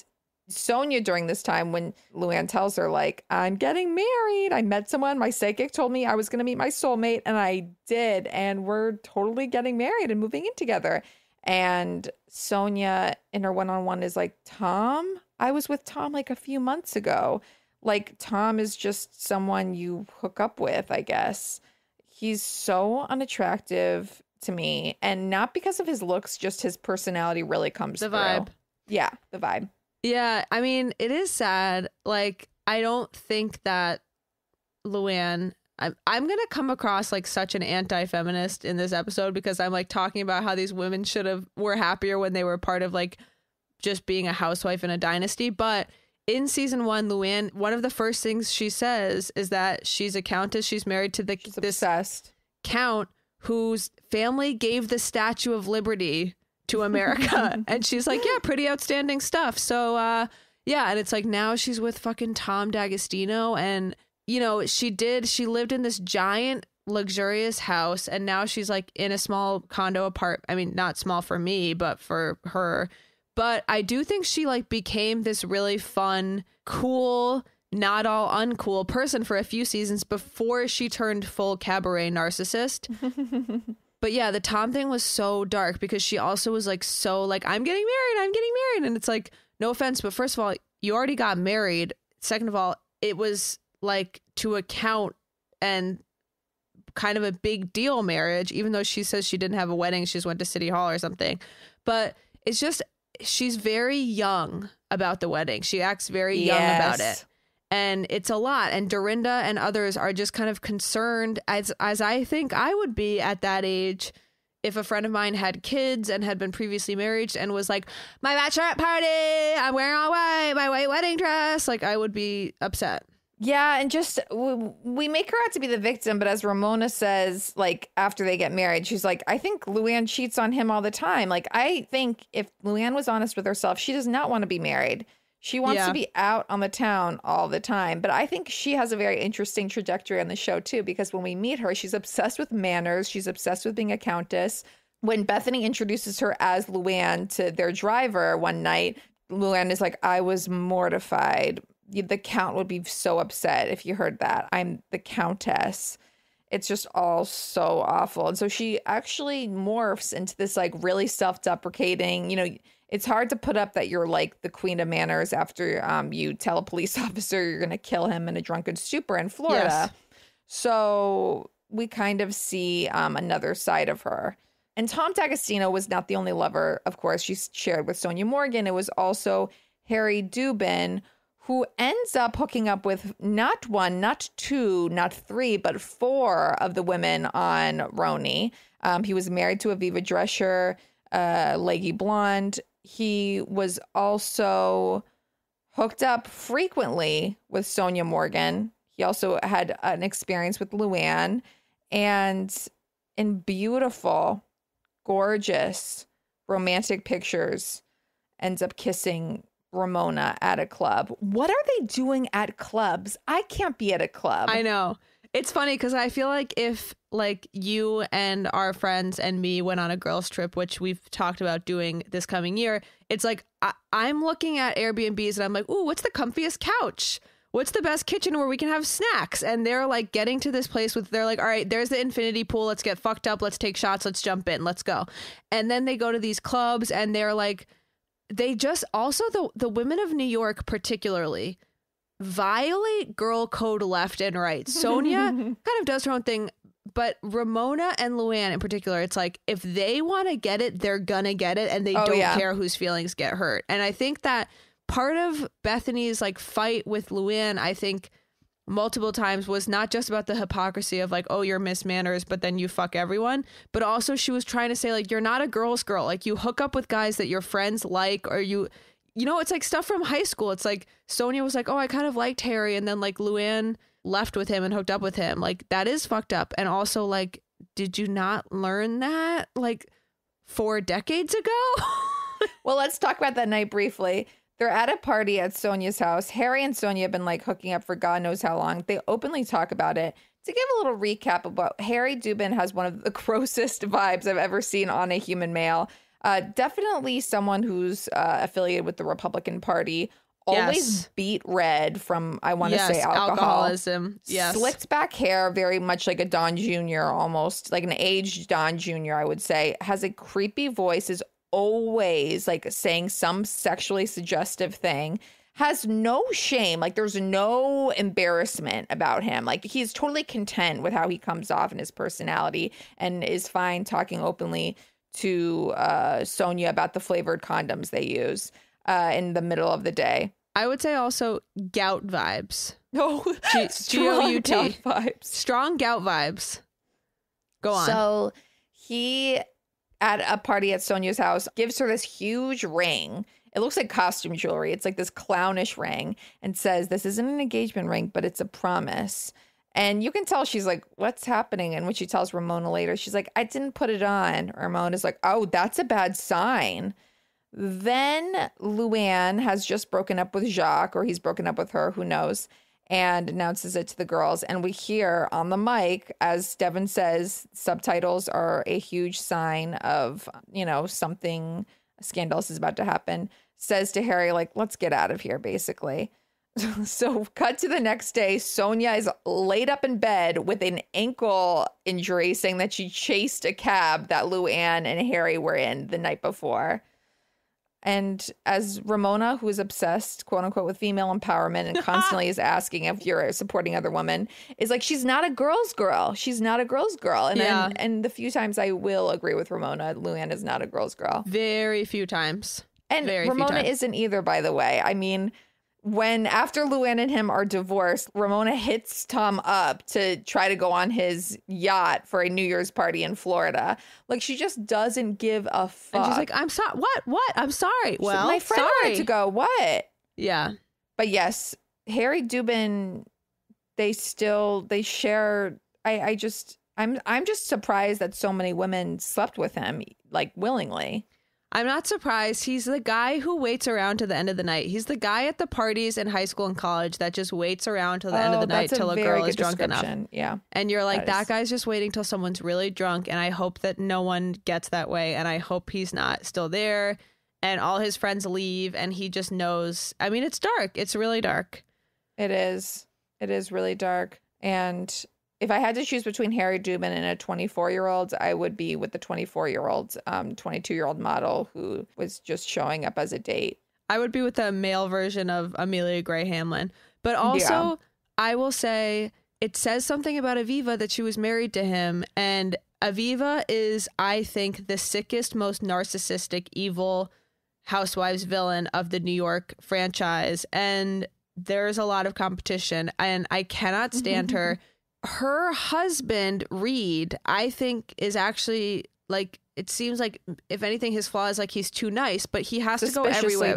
Sonia, during this time, when Luann tells her, like, I'm getting married. I met someone. My psychic told me I was going to meet my soulmate, and I did. And we're totally getting married and moving in together. And Sonia, in her one-on-one, is like, Tom? I was with Tom like a few months ago. Like, Tom is just someone you hook up with, I guess. He's so unattractive to me. And not because of his looks, just his personality really comes through. The vibe. Yeah, the vibe. Yeah, I mean, it is sad. Like, I don't think that Luann, I'm going to come across like such an anti-feminist in this episode because I'm like talking about how these women were happier when they were part of like just being a housewife in a dynasty. But in season 1, Luann, one of the first things she says is that she's a countess. She's married to this obsessed count whose family gave the Statue of Liberty to America. And she's like, yeah, pretty outstanding stuff. So yeah, and it's like now she's with fucking Tom D'Agostino, and you know, she lived in this giant luxurious house, and now she's like in a small condo apartment. I mean, not small for me, but for her. But I do think she like became this really fun, cool, not all uncool person for a few seasons before she turned full cabaret narcissist. But yeah, the Tom thing was so dark because she also was like, so like, I'm getting married. And it's like, no offense, but first of all, you already got married. Second of all, it was like to account and kind of a big deal marriage, even though she says she didn't have a wedding. She just went to City Hall or something. But it's just, she's very young about the wedding. She acts very young about it. And it's a lot. And Dorinda and others are just kind of concerned, as I think I would be at that age if a friend of mine had kids and had been previously married and was like, my bachelorette party, I'm wearing all white, my white wedding dress. Like, I would be upset. Yeah, and just we make her out to be the victim, but as Ramona says, like after they get married, she's like, I think Luann cheats on him all the time. Like, I think if Luann was honest with herself, she does not want to be married. She wants to be out on the town all the time. But I think she has a very interesting trajectory on the show, too, because when we meet her, she's obsessed with manners. She's obsessed with being a countess. When Bethany introduces her as Luann to their driver one night, Luann is like, I was mortified. The count would be so upset if you heard that. I'm the countess. It's just all so awful. And so she actually morphs into this like really self-deprecating, you know, it's hard to put up that you're like the queen of manners after you tell a police officer you're going to kill him in a drunken stupor in Florida. Yes. So we kind of see another side of her. And Tom D'Agostino was not the only lover, of course, she shared with Sonia Morgan. It was also Harry Dubin, who ends up hooking up with not one, not two, not three, but four of the women on Roni. He was married to Aviva Drescher, leggy blonde. He was also hooked up frequently with Sonia Morgan. He also had an experience with Luann, and in beautiful, gorgeous, romantic pictures, ends up kissing Ramona at a club. What are they doing at clubs? I can't be at a club. I know. It's funny because I feel like if like you and our friends and me went on a girls trip, which we've talked about doing this coming year, it's like I'm looking at Airbnbs and I'm like, ooh, what's the comfiest couch? What's the best kitchen where we can have snacks? And they're like getting to this place they're like, all right, there's the infinity pool. Let's get fucked up. Let's take shots. Let's jump in. Let's go. And then they go to these clubs and they're like, they just also the women of New York particularly violate girl code left and right. Sonia kind of does her own thing, but Ramona and Luann in particular, it's like if they want to get it, they're gonna get it, and they don't care whose feelings get hurt. And I think that part of Bethany's like fight with Luann, I think multiple times, was not just about the hypocrisy of like, oh, you're Miss Manners, but then you fuck everyone, but also she was trying to say like, you're not a girl's girl. Like, you hook up with guys that your friends like, or you know, it's like stuff from high school. It's like Sonia was like, oh, I kind of liked Harry. And then like Luann left with him and hooked up with him. Like, that is fucked up. And also like, did you not learn that like 4 decades ago? Well, let's talk about that night briefly. They're at a party at Sonia's house. Harry and Sonia have been like hooking up for God knows how long. They openly talk about it. To give a little recap about Harry Dubin, has one of the grossest vibes I've ever seen on a human male. Definitely someone who's affiliated with the Republican Party. always beet red from, I want to say, alcoholism. Yes. Slicked back hair, very much like a Don Jr., almost like an aged Don Jr., I would say. Has a creepy voice, is always like saying some sexually suggestive thing. Has no shame. Like, there's no embarrassment about him. Like, he's totally content with how he comes off in his personality and is fine talking openly to Sonia about the flavored condoms they use in the middle of the day. I would say also gout vibes. No, G-O-U-T. Gout vibes. Strong gout vibes. Go on. So he, at a party at Sonia's house, gives her this huge ring. It looks like costume jewelry. It's like this clownish ring, and says, this isn't an engagement ring, but it's a promise. And you can tell she's like, what's happening? And when she tells Ramona later, she's like, I didn't put it on. Ramona's like, oh, that's a bad sign. Then Luann has just broken up with Jacques, or he's broken up with her, who knows, and announces it to the girls. And we hear on the mic, as Devin says, subtitles are a huge sign of, something scandalous is about to happen, says to Harry, like, let's get out of here, basically. So cut to the next day. Sonia is laid up in bed with an ankle injury, saying that she chased a cab that Luann and Harry were in the night before. And as Ramona, who is obsessed, quote unquote, with female empowerment and constantly is asking if you're supporting other women, is like, she's not a girl's girl. She's not a girl's girl. And and the few times I will agree with Ramona, Luann is not a girl's girl. Very few times. And Ramona isn't either, by the way. I mean, when after Luann and him are divorced, Ramona hits Tom up to try to go on his yacht for a New Year's party in Florida. Like, she just doesn't give a fuck. And she's like, I'm sorry. What? I'm sorry. Well, my friend wanted to go. What? Yeah. But yes, Harry Dubin, they share. I'm just surprised that so many women slept with him, like, willingly. I'm not surprised. He's the guy who waits around to the end of the night. He's the guy at the parties in high school and college that just waits around till the end of the night till a girl is drunk enough. Yeah. And you're like, that guy's just waiting till someone's really drunk. And I hope that no one gets that way. And I hope he's not still there. And all his friends leave. And he just knows. I mean, it's dark. It's really dark. It is. It is really dark. And if I had to choose between Harry Dubin and a 24-year-old, I would be with the 24-year-old, 22-year-old model who was just showing up as a date. I would be with the male version of Amelia Gray Hamlin. But also, I will say, it says something about Aviva that she was married to him. And Aviva is, I think, the sickest, most narcissistic, evil housewives villain of the New York franchise. And there's a lot of competition. And I cannot stand her. Her husband, Reed, I think is actually, like, it seems like, if anything, his flaw is like he's too nice, but he has to go everywhere.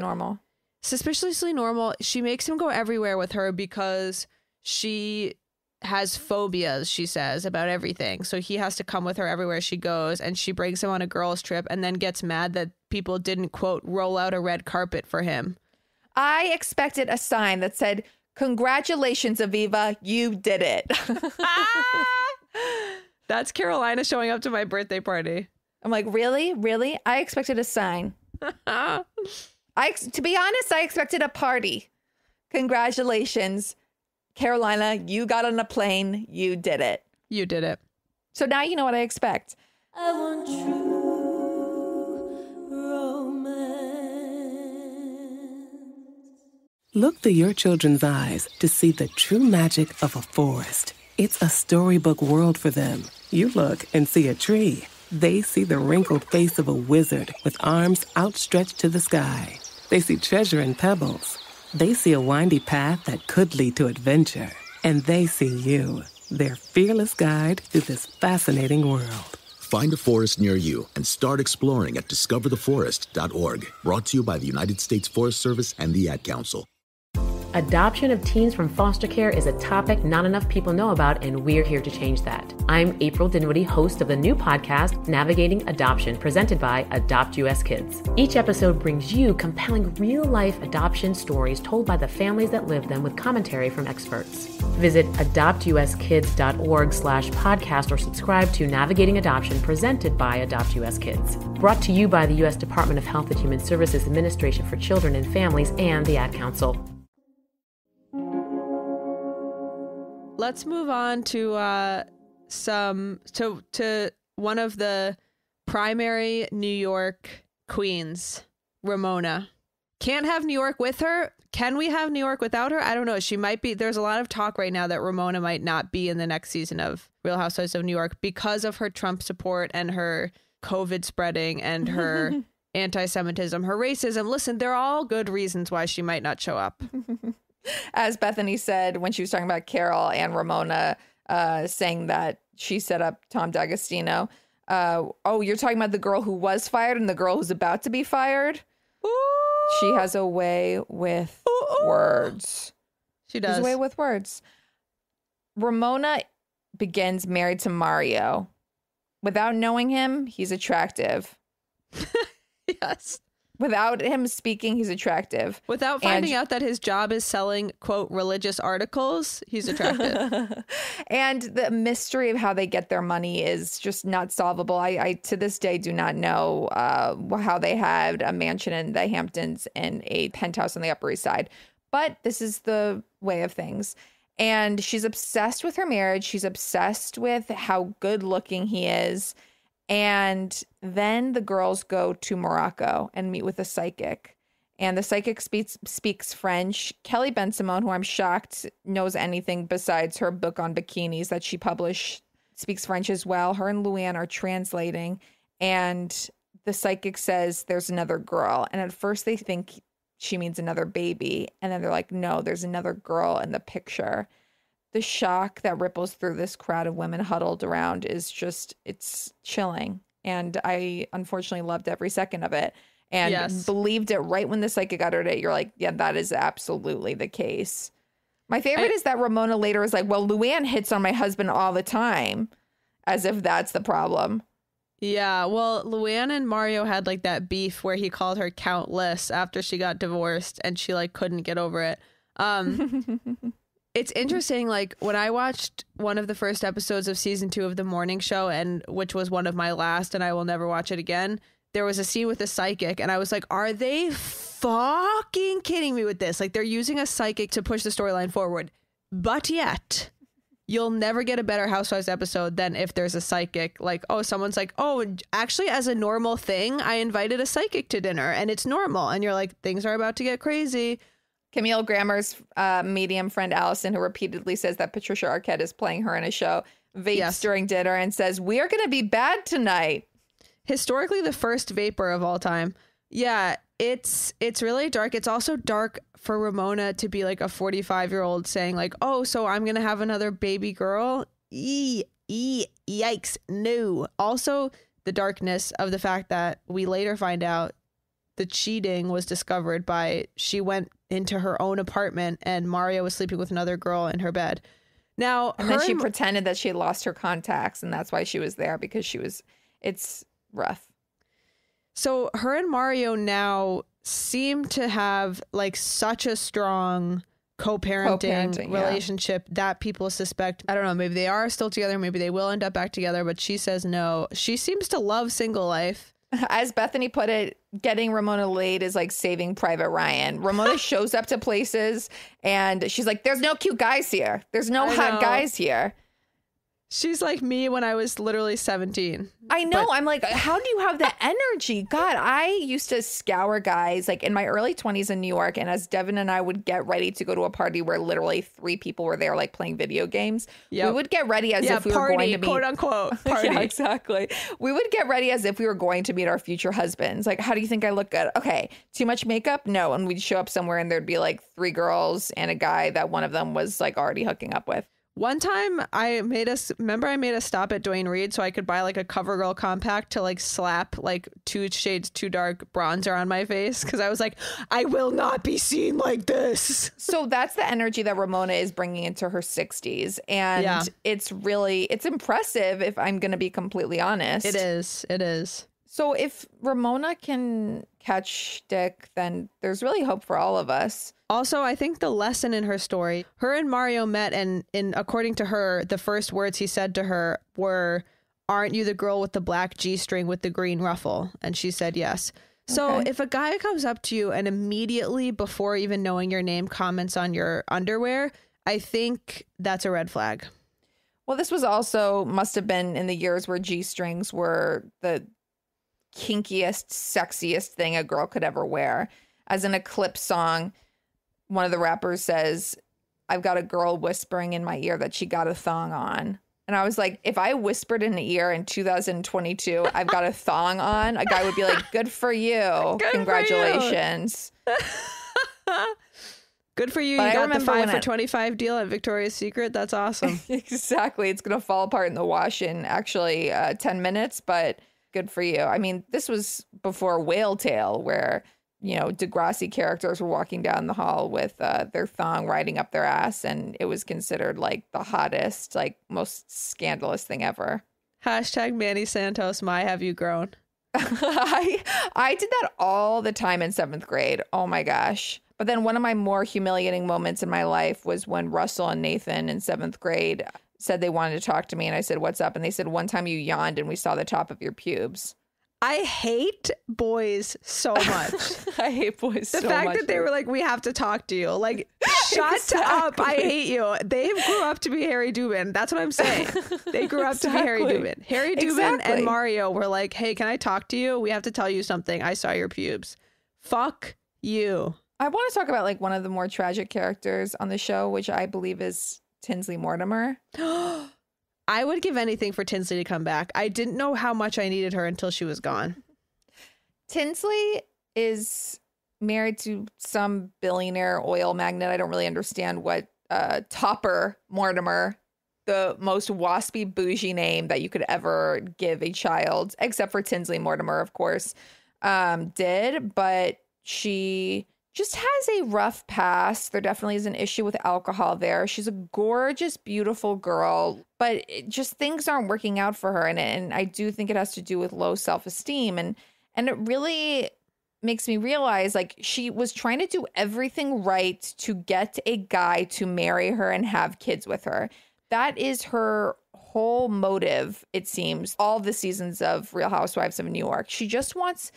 Suspiciously normal. She makes him go everywhere with her because she has phobias, she says, about everything. So he has to come with her everywhere she goes, and she brings him on a girls' trip and then gets mad that people didn't, quote, roll out a red carpet for him. I expected a sign that said, congratulations, Aviva, you did it. That's Carolina showing up to my birthday party. I'm like, really? Really? I expected a sign. To be honest, I expected a party. Congratulations, Carolina, you got on a plane. You did it. You did it. So now you know what I expect. I want true romance. Look through your children's eyes to see the true magic of a forest. It's a storybook world for them. You look and see a tree. They see the wrinkled face of a wizard with arms outstretched to the sky. They see treasure in pebbles. They see a windy path that could lead to adventure. And they see you, their fearless guide through this fascinating world. Find a forest near you and start exploring at discovertheforest.org. Brought to you by the United States Forest Service and the Ad Council. Adoption of teens from foster care is a topic not enough people know about, and we're here to change that. I'm April Dinwiddie, host of the new podcast, Navigating Adoption, presented by Adopt US Kids. Each episode brings you compelling real-life adoption stories told by the families that live them with commentary from experts. Visit adoptuskids.org/podcast or subscribe to Navigating Adoption presented by Adopt US Kids. Brought to you by the U.S. Department of Health and Human Services Administration for Children and Families and the Ad Council. Let's move on to to one of the primary New York queens, Ramona. Can't have New York with her. Can we have New York without her? I don't know. She might be. There's a lot of talk right now that Ramona might not be in the next season of Real Housewives of New York because of her Trump support and her COVID spreading and her anti-Semitism, her racism. Listen, they're all good reasons why she might not show up. As Bethany said when she was talking about Carol and Ramona saying that she set up Tom D'Agostino. You're talking about the girl who was fired and the girl who's about to be fired? Ooh. She has a way with words. She does. She has a way with words. Ramona begins married to Mario. Without knowing him, he's attractive. Yes. Without him speaking, he's attractive. Without finding out that his job is selling, quote, religious articles, he's attractive. And the mystery of how they get their money is just not solvable. I to this day do not know how they had a mansion in the Hamptons and a penthouse on the Upper East Side. But this is the way of things. And she's obsessed with her marriage. She's obsessed with how good looking he is. And then the girls go to Morocco and meet with a psychic. And the psychic speaks French. Kelly Ben-Simone, who I'm shocked knows anything besides her book on bikinis that she published, speaks French as well. Her and Luann are translating. And the psychic says there's another girl. And at first they think she means another baby. And then they're like, no, there's another girl in the picture. The shock that ripples through this crowd of women huddled around is just, it's chilling. And I unfortunately loved every second of it and believed it right when the psychic uttered it. You're like, yeah, that is absolutely the case. My favorite is that Ramona later is like, well, Luann hits on my husband all the time, as if that's the problem. Yeah, well, Luann and Mario had like that beef where he called her countless after she got divorced and she like couldn't get over it. It's interesting, like, when I watched one of the first episodes of season 2 of The Morning Show, and which was one of my last, and I will never watch it again, there was a scene with a psychic, and I was like, are they fucking kidding me with this? Like, they're using a psychic to push the storyline forward. But yet, you'll never get a better Housewives episode than if there's a psychic. Like, oh, someone's like, oh, actually, as a normal thing, I invited a psychic to dinner, and it's normal. And you're like, things are about to get crazy. Camille Grammer's medium friend Allison, who repeatedly says that Patricia Arquette is playing her in a show, vapes during dinner and says, we are going to be bad tonight. Historically, the first vapor of all time. Yeah, it's really dark. It's also dark for Ramona to be like a 45-year-old saying like, oh, so I'm going to have another baby girl. Yikes. No. Also, the darkness of the fact that we later find out the cheating was discovered by, she went into her own apartment and Mario was sleeping with another girl in her bed. Now, and then she pretended that she had lost her contacts and that's why she was there, because it's rough. So her and Mario now seem to have like such a strong co-parenting relationship that people suspect, I don't know, maybe they are still together, maybe they will end up back together, but she says no. She seems to love single life. As Bethany put it, getting Ramona laid is like Saving Private Ryan. Ramona shows up to places and she's like, there's no cute guys here. There's no hot guys here. She's like me when I was literally 17. I know. I'm like, how do you have that energy? God, I used to scour guys like in my early 20s in New York. And as Devin and I would get ready to go to a party where literally 3 people were there, like playing video games, we would get ready as if we were going to meet, quote unquote, party. Yeah, exactly. We would get ready as if we were going to meet our future husbands. Like, how do you think I look good? Okay. Too much makeup? No. And we'd show up somewhere and there'd be like 3 girls and a guy that one of them was like already hooking up with. One time I made a stop at Duane Reade so I could buy like a CoverGirl compact to like slap like 2 shades too dark bronzer on my face, because I was like, I will not be seen like this. So that's the energy that Ramona is bringing into her 60s. And it's impressive if I'm going to be completely honest. It is. So if Ramona can catch Dick, then there's really hope for all of us. Also, I think the lesson in her story, her and Mario met, and according to her, the first words he said to her were, "Aren't you the girl with the black G-string with the green ruffle?" And she said yes. So if a guy comes up to you and immediately, before even knowing your name, comments on your underwear, I think that's a red flag. Well, this was also, must have been in the years where G-strings were the kinkiest, sexiest thing a girl could ever wear. As in a clip song, one of the rappers says, "I've got a girl whispering in my ear that she got a thong on." And I was like, if I whispered in the ear in 2022, "I've got a thong on," a guy would be like, "Good for you. Congratulations." Good for you. But you I got the 5 for it- 25 deal at Victoria's Secret. That's awesome. Exactly. It's going to fall apart in the wash in actually 10 minutes, but good for you. I mean, this was before Whale Tale, where, you know, Degrassi characters were walking down the hall with their thong riding up their ass, and it was considered like the hottest, like most scandalous thing ever. Hashtag Manny Santos, my have you grown? I did that all the time in 7th grade. Oh my gosh. But then one of my more humiliating moments in my life was when Russell and Nathan in 7th grade said they wanted to talk to me. And I said, "What's up?" And they said, "One time you yawned and we saw the top of your pubes." I hate boys so much. I hate boys so much. The fact that they were like, "We have to talk to you." Like, shut up. I hate you. They grew up to be Harry Dubin. That's what I'm saying. They grew up to be Harry Dubin. Harry Dubin and Mario were like, "Hey, can I talk to you? We have to tell you something. I saw your pubes." Fuck you. I want to talk about like one of the more tragic characters on the show, which I believe is Tinsley Mortimer. I would give anything for Tinsley to come back. I didn't know how much I needed her until she was gone. Tinsley is married to some billionaire oil magnate. I don't really understand what Topper Mortimer, the most waspy bougie name that you could ever give a child, except for Tinsley Mortimer, of course, did. But she just has a rough past. There definitely is an issue with alcohol there. She's a gorgeous, beautiful girl, but just things aren't working out for her. And I do think it has to do with low self-esteem. And it really makes me realize, like, she was trying to do everything right to get a guy to marry her and have kids with her. That is her whole motive, it seems, all the seasons of Real Housewives of New York. She just wants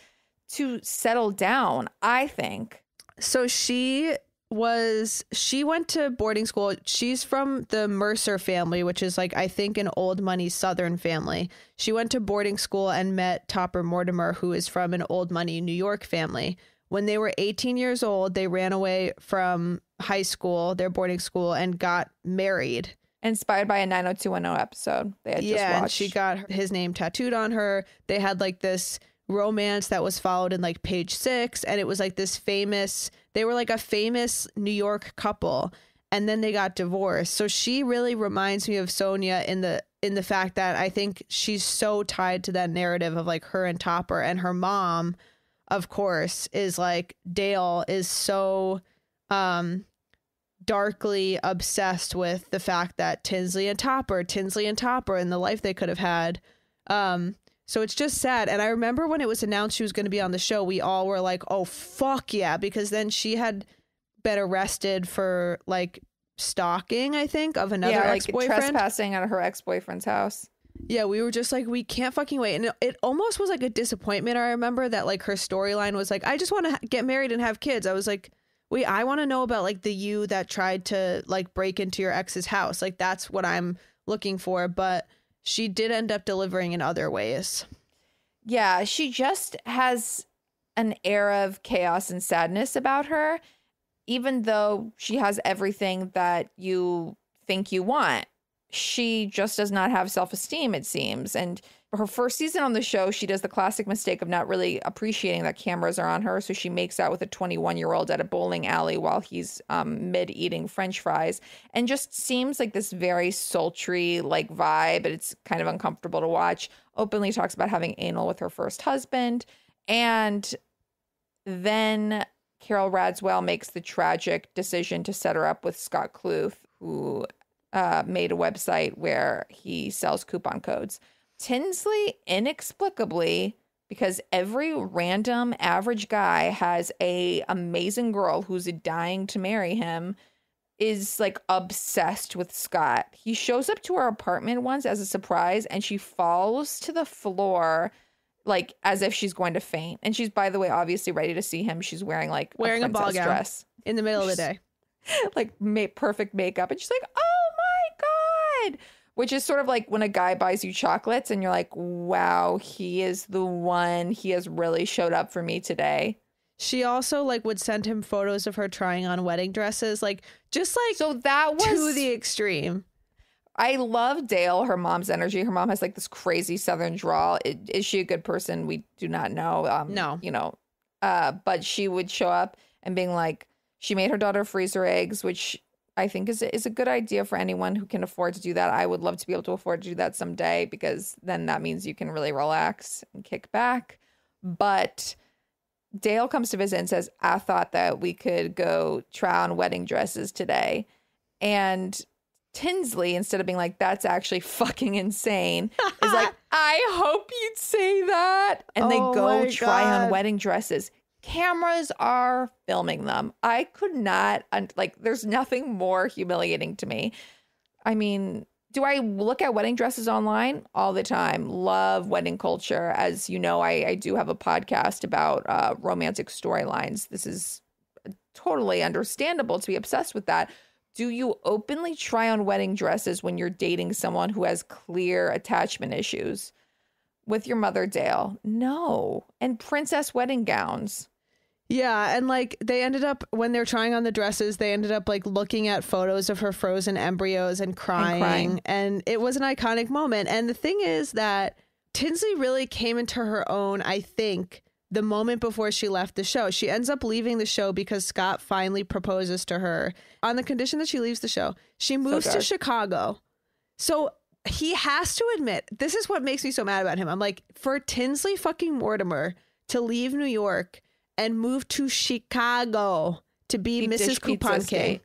to settle down, I think. So she went to boarding school. She's from the Mercer family, which is like, I think, an old money Southern family. She went to boarding school and met Topper Mortimer, who is from an old money New York family. When they were 18 years old, they ran away from high school, their boarding school, and got married. Inspired by a 90210 episode they had just watched. And she got his name tattooed on her. They had like this romance that was followed in like Page 6, and it was like this famous, they were like a famous New York couple, and then they got divorced. So she really reminds me of Sonia in the fact that I think she's so tied to that narrative of like her and Topper, and her mom, of course, is like, Dale is so darkly obsessed with the fact that Tinsley and Topper and the life they could have had. So it's just sad. And I remember when it was announced she was going to be on the show, we all were like, "Oh, fuck yeah." Because then she had been arrested for like stalking, I think, of another ex-boyfriend. Trespassing at her ex-boyfriend's house. Yeah, we were just like, we can't fucking wait. And it almost was like a disappointment. I remember that like her storyline was like, "I just want to get married and have kids." I was like, wait, I want to know about like the you that tried to like break into your ex's house. Like, that's what I'm looking for. But she did end up delivering in other ways. Yeah, she just has an air of chaos and sadness about her, even though she has everything that you think you want. She just does not have self-esteem, it seems. And her first season on the show, she does the classic mistake of not really appreciating that cameras are on her. So she makes out with a 21-year-old at a bowling alley while he's mid-eating French fries, and just seems like this very sultry like vibe, but it's kind of uncomfortable to watch. Openly talks about having anal with her first husband. And then Carol Radswell makes the tragic decision to set her up with Scott Kluth, who made a website where he sells coupon codes. Tinsley inexplicably because every random average guy has a amazing girl who's dying to marry him, is like obsessed with Scott. He shows up to her apartment once as a surprise and she falls to the floor like as if she's going to faint. And she's, by the way, obviously ready to see him. She's wearing a ball gown dress in the middle of the day. Like perfect makeup. And she's like, oh my God. Which is sort of like when a guy buys you chocolates and you're like, wow, he is the one. He has really showed up for me today. She also like would send him photos of her trying on wedding dresses, like just like so that was to the extreme. I love Dale, her mom's energy. Her mom has like this crazy Southern drawl. Is she a good person? We do not know. No, you know, but she would show up and being like, she made her daughter freeze her eggs, which I think is a good idea for anyone who can afford to do that. I would love to be able to afford to do that someday, because then that means you can really relax and kick back. But Dale comes to visit and says, I thought that we could go try on wedding dresses today. And Tinsley, instead of being like, that's actually fucking insane, is like, I hope you'd say that. And they go try on wedding dresses. Cameras are filming them. I could not, like, there's nothing more humiliating to me. I mean, do I look at wedding dresses online? All the time. Love wedding culture. As you know, I do have a podcast about romantic storylines. This is totally understandable to be obsessed with that. Do you openly try on wedding dresses when you're dating someone who has clear attachment issues? With your mother, Dale? No. And princess wedding gowns. Yeah, and like they ended up, when they're trying on the dresses, they ended up like looking at photos of her frozen embryos and crying. And it was an iconic moment. And the thing is that Tinsley really came into her own, I think, the moment before she left the show. She ends up leaving the show because Scott finally proposes to her on the condition that she leaves the show. She moves to Chicago. So he has to admit, this is what makes me so mad about him. I'm like, for Tinsley fucking Mortimer to leave New York and move to Chicago to be Mrs. Coupon King,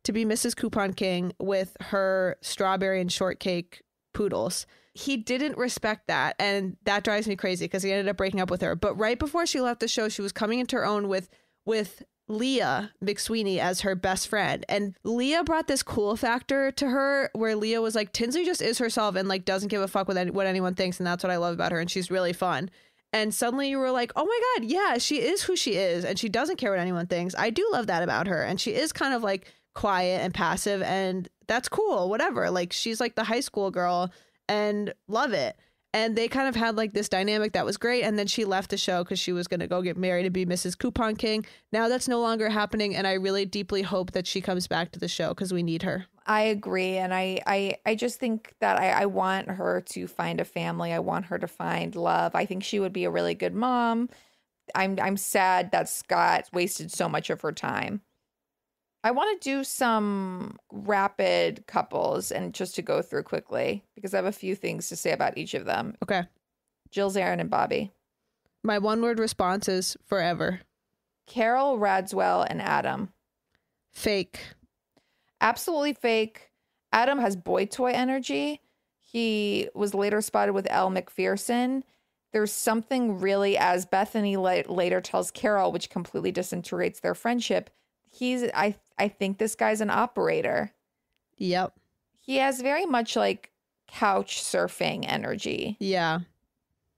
to be Mrs. Coupon King with her strawberry and shortcake poodles. He didn't respect that, and that drives me crazy because he ended up breaking up with her. But right before she left the show, she was coming into her own with Leah McSweeney as her best friend. And Leah brought this cool factor to her where Leah was like, Tinsley just is herself and like doesn't give a fuck with what anyone thinks, and that's what I love about her, and she's really fun. And suddenly you were like, oh my God, yeah, she is who she is, and she doesn't care what anyone thinks. I do love that about her. And she is kind of like quiet and passive, and that's cool, whatever. Like, she's like the high school girl, and love it. And they kind of had like this dynamic that was great. And then she left the show because she was going to go get married and be Mrs. Coupon King. Now that's no longer happening. And I really deeply hope that she comes back to the show because we need her. I agree. And I just think that I want her to find a family. I want her to find love. I think she would be a really good mom. I'm sad that Scott wasted so much of her time. I want to do some rapid couples and just to go through quickly because I have a few things to say about each of them. Okay. Jill Zarin and Bobby. My one-word response is forever. Carol, Radswell, and Adam. Fake. Absolutely fake. Adam has boy toy energy. He was later spotted with Elle McPherson. There's something really, as Bethany later tells Carol, which completely disintegrates their friendship. I think this guy's an operator. Yep. He has very much like couch surfing energy. Yeah.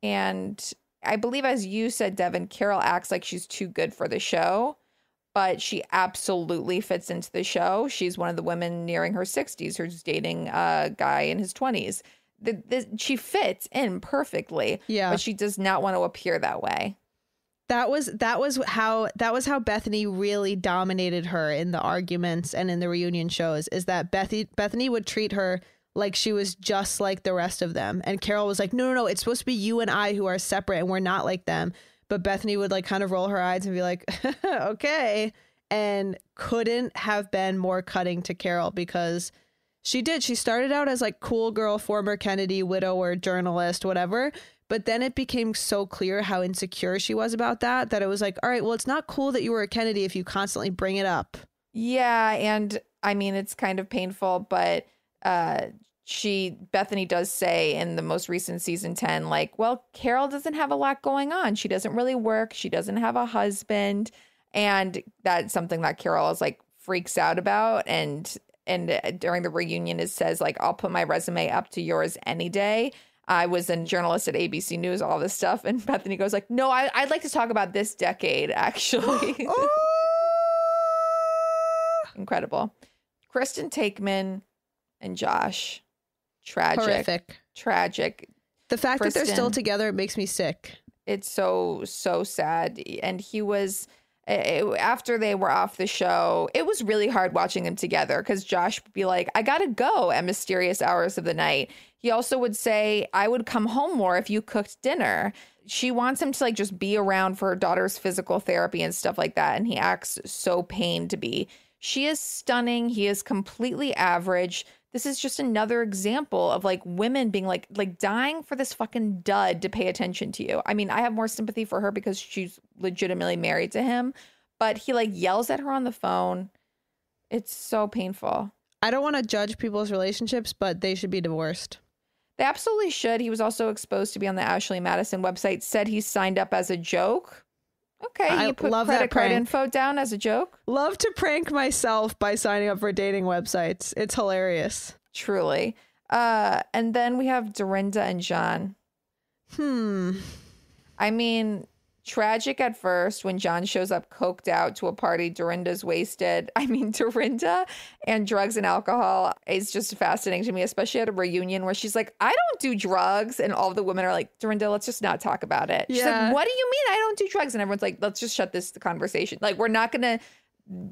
And I believe, as you said, Devin, Carol acts like she's too good for the show, but she absolutely fits into the show. She's one of the women nearing her 60s who's dating a guy in his 20s. She fits in perfectly. Yeah. But she does not want to appear that way. That was how Bethany really dominated her in the arguments and in the reunion shows, is that Bethany would treat her like she was just like the rest of them. And Carol was like, no, it's supposed to be you and I who are separate and we're not like them. But Bethany would like kind of roll her eyes and be like, okay. And couldn't have been more cutting to Carol because she did. She started out as like cool girl, former Kennedy, widower, journalist, whatever. But then it became so clear how insecure she was about that it was like, all right, well, it's not cool that you were a Kennedy if you constantly bring it up. Yeah. And I mean, it's kind of painful, but Bethany does say in the most recent season 10, like, well, Carol doesn't have a lot going on. She doesn't really work. She doesn't have a husband. And that's something that Carol is like freaks out about. And during the reunion, it says like, I'll put my resume up to yours any day. I was a journalist at ABC News, all this stuff. And Bethany goes like, no, I'd like to talk about this decade, actually. Incredible. Kristen Takeman and Josh. Tragic. The fact that they're still together, it makes me sick. It's so sad. And he was, after they were off the show, it was really hard watching them together because Josh would be like, I gotta go at mysterious hours of the night. He also would say, I would come home more if you cooked dinner. She wants him to like just be around for her daughter's physical therapy and stuff like that. And he acts so pained to be. She is stunning. He is completely average. This is just another example of like women being like dying for this fucking dud to pay attention to you. I mean, I have more sympathy for her because she's legitimately married to him, but he like yells at her on the phone. It's so painful. I don't want to judge people's relationships, but they should be divorced. They absolutely should. He was also exposed to be on the Ashley Madison website, said he signed up as a joke. Okay, you put credit card info down as a joke. Love to prank myself by signing up for dating websites. It's hilarious. Truly. And then we have Dorinda and John. I mean, tragic at first when John shows up coked out to a party. Dorinda's wasted. I mean, Dorinda and drugs and alcohol is just fascinating to me, especially at a reunion where she's like, I don't do drugs. And all of the women are like, Dorinda, let's just not talk about it. She's like, what do you mean I don't do drugs? And everyone's like, let's just shut this conversation. Like, we're not going to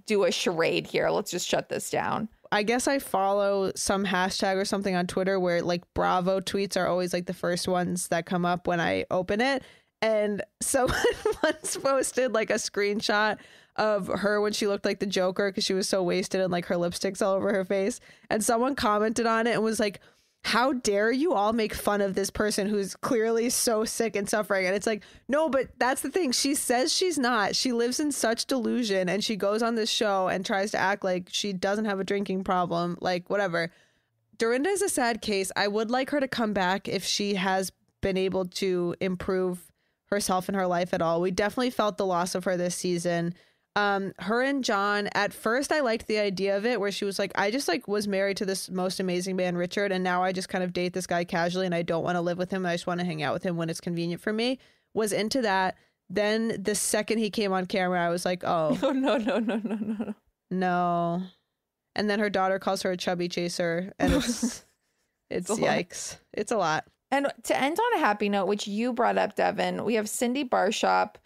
do a charade here. Let's just shut this down. I guess I follow some hashtag or something on Twitter where like Bravo tweets are always like the first ones that come up when I open it. And someone once posted like a screenshot of her when she looked like the Joker because she was so wasted and like her lipstick's all over her face. And someone commented on it and was like, how dare you all make fun of this person who's clearly so sick and suffering? And it's like, no, but that's the thing. She says she's not. She lives in such delusion and she goes on this show and tries to act like she doesn't have a drinking problem, like whatever. Dorinda is a sad case. I would like her to come back if she has been able to improve herself in her life at all. We definitely felt the loss of her this season. Her and John, at first I liked the idea of it where she was like, I just like was married to this most amazing man, Richard, and now I just kind of date this guy casually and I don't want to live with him. I just want to hang out with him when it's convenient for me. Was into that. Then the second he came on camera, I was like, oh. No. And then her daughter calls her a chubby chaser and it's yikes. It's a lot. And to end on a happy note, which you brought up, Devin, we have Cindy Barshop,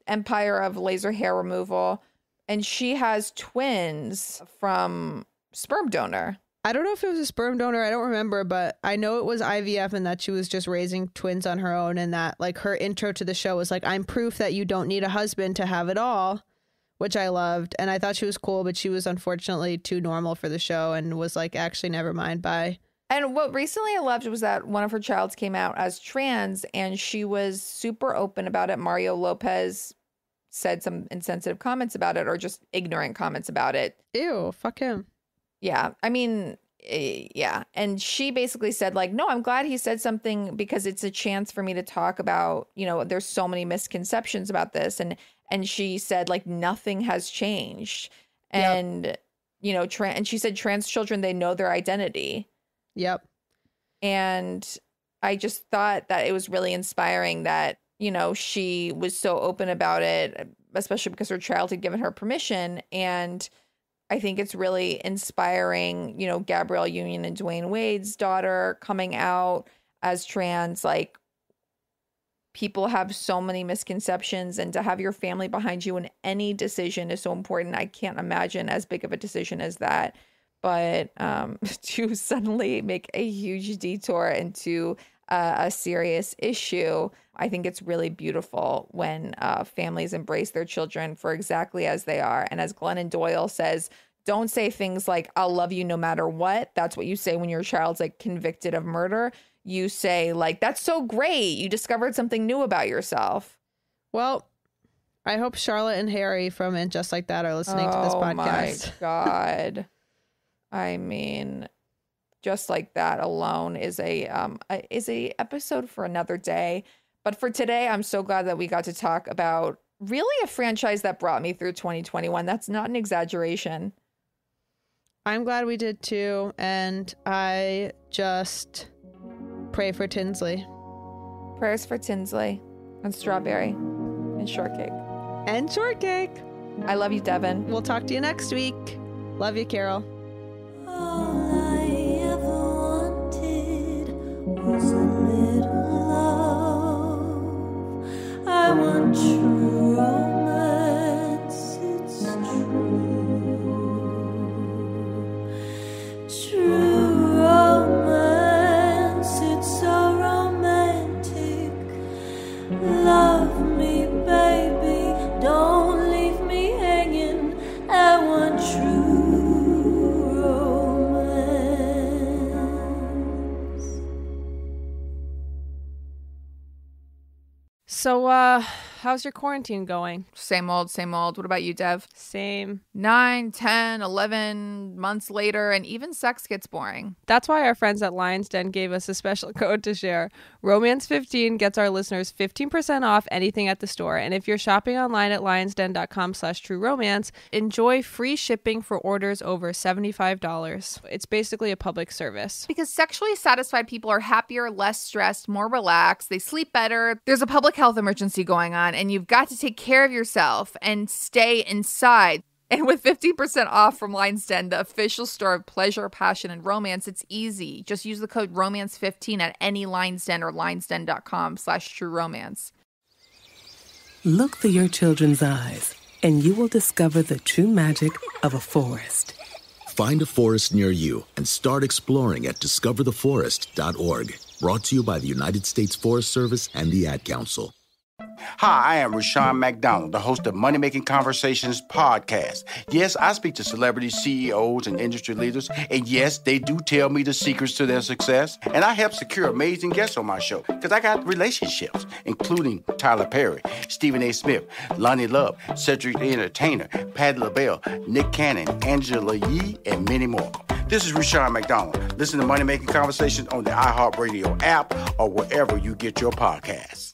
empire of laser hair removal. And she has twins from sperm donor. I don't know if it was a sperm donor. I don't remember, but I know it was IVF and that she was just raising twins on her own. And that like her intro to the show was like, I'm proof that you don't need a husband to have it all, which I loved. And I thought she was cool, but she was unfortunately too normal for the show and was like, actually, never mind. Bye. And what recently I loved was that one of her childs came out as trans and she was super open about it. Mario Lopez said some insensitive comments about it or just ignorant comments about it. Ew, fuck him. Yeah. I mean, yeah. And she basically said like, no, I'm glad he said something because it's a chance for me to talk about, there's so many misconceptions about this. And she said like nothing has changed. And, and she said trans children, they know their identity. Yep. And I just thought that it was really inspiring that, she was so open about it, especially because her child had given her permission. And I think it's really inspiring, Gabrielle Union and Dwayne Wade's daughter coming out as trans. Like, people have so many misconceptions, and to have your family behind you in any decision is so important. I can't imagine as big of a decision as that. But to suddenly make a huge detour into a serious issue, I think it's really beautiful when families embrace their children for exactly as they are. And as Glennon Doyle says, don't say things like, I'll love you no matter what. That's what you say when your child's like convicted of murder. You say like, that's so great. You discovered something new about yourself. Well, I hope Charlotte and Harry from And Just Like That are listening to this podcast. Oh my God. I mean, just like that alone is a episode for another day. But for today, I'm so glad that we got to talk about really a franchise that brought me through 2021. That's not an exaggeration. I'm glad we did too. And I just pray for Tinsley. Prayers for Tinsley and Strawberry and Shortcake. And Shortcake. I love you, Devin. We'll talk to you next week. Love you, Carol. All I ever wanted was a little love. I want true romance, it's true. True romance, it's so romantic. Love me, baby, don't leave me hanging. I want true romance. So, how's your quarantine going? Same old, same old. What about you, Dev? Same. 9, 10, 11 months later, and even sex gets boring. That's why our friends at Lion's Den gave us a special code to share. Romance15 gets our listeners 15% off anything at the store. And if you're shopping online at lionsden.com/trueromance, enjoy free shipping for orders over $75. It's basically a public service. Because sexually satisfied people are happier, less stressed, more relaxed. They sleep better. There's a public health emergency going on, and you've got to take care of yourself and stay inside. And with 15% off from Lion's Den, the official store of pleasure, passion, and romance, it's easy. Just use the code ROMANCE15 at any Lion's Den or lionsden.com/trueromance. Look through your children's eyes, and you will discover the true magic of a forest. Find a forest near you and start exploring at discovertheforest.org. Brought to you by the United States Forest Service and the Ad Council. Hi, I am Rushion McDonald, the host of Money Making Conversations podcast. Yes, I speak to celebrities, CEOs, and industry leaders, and yes, they do tell me the secrets to their success. And I help secure amazing guests on my show because I got relationships, including Tyler Perry, Stephen A. Smith, Lonnie Love, Cedric the Entertainer, Patti LaBelle, Nick Cannon, Angela Yee, and many more. This is Rushion McDonald. Listen to Money Making Conversations on the iHeartRadio app or wherever you get your podcasts.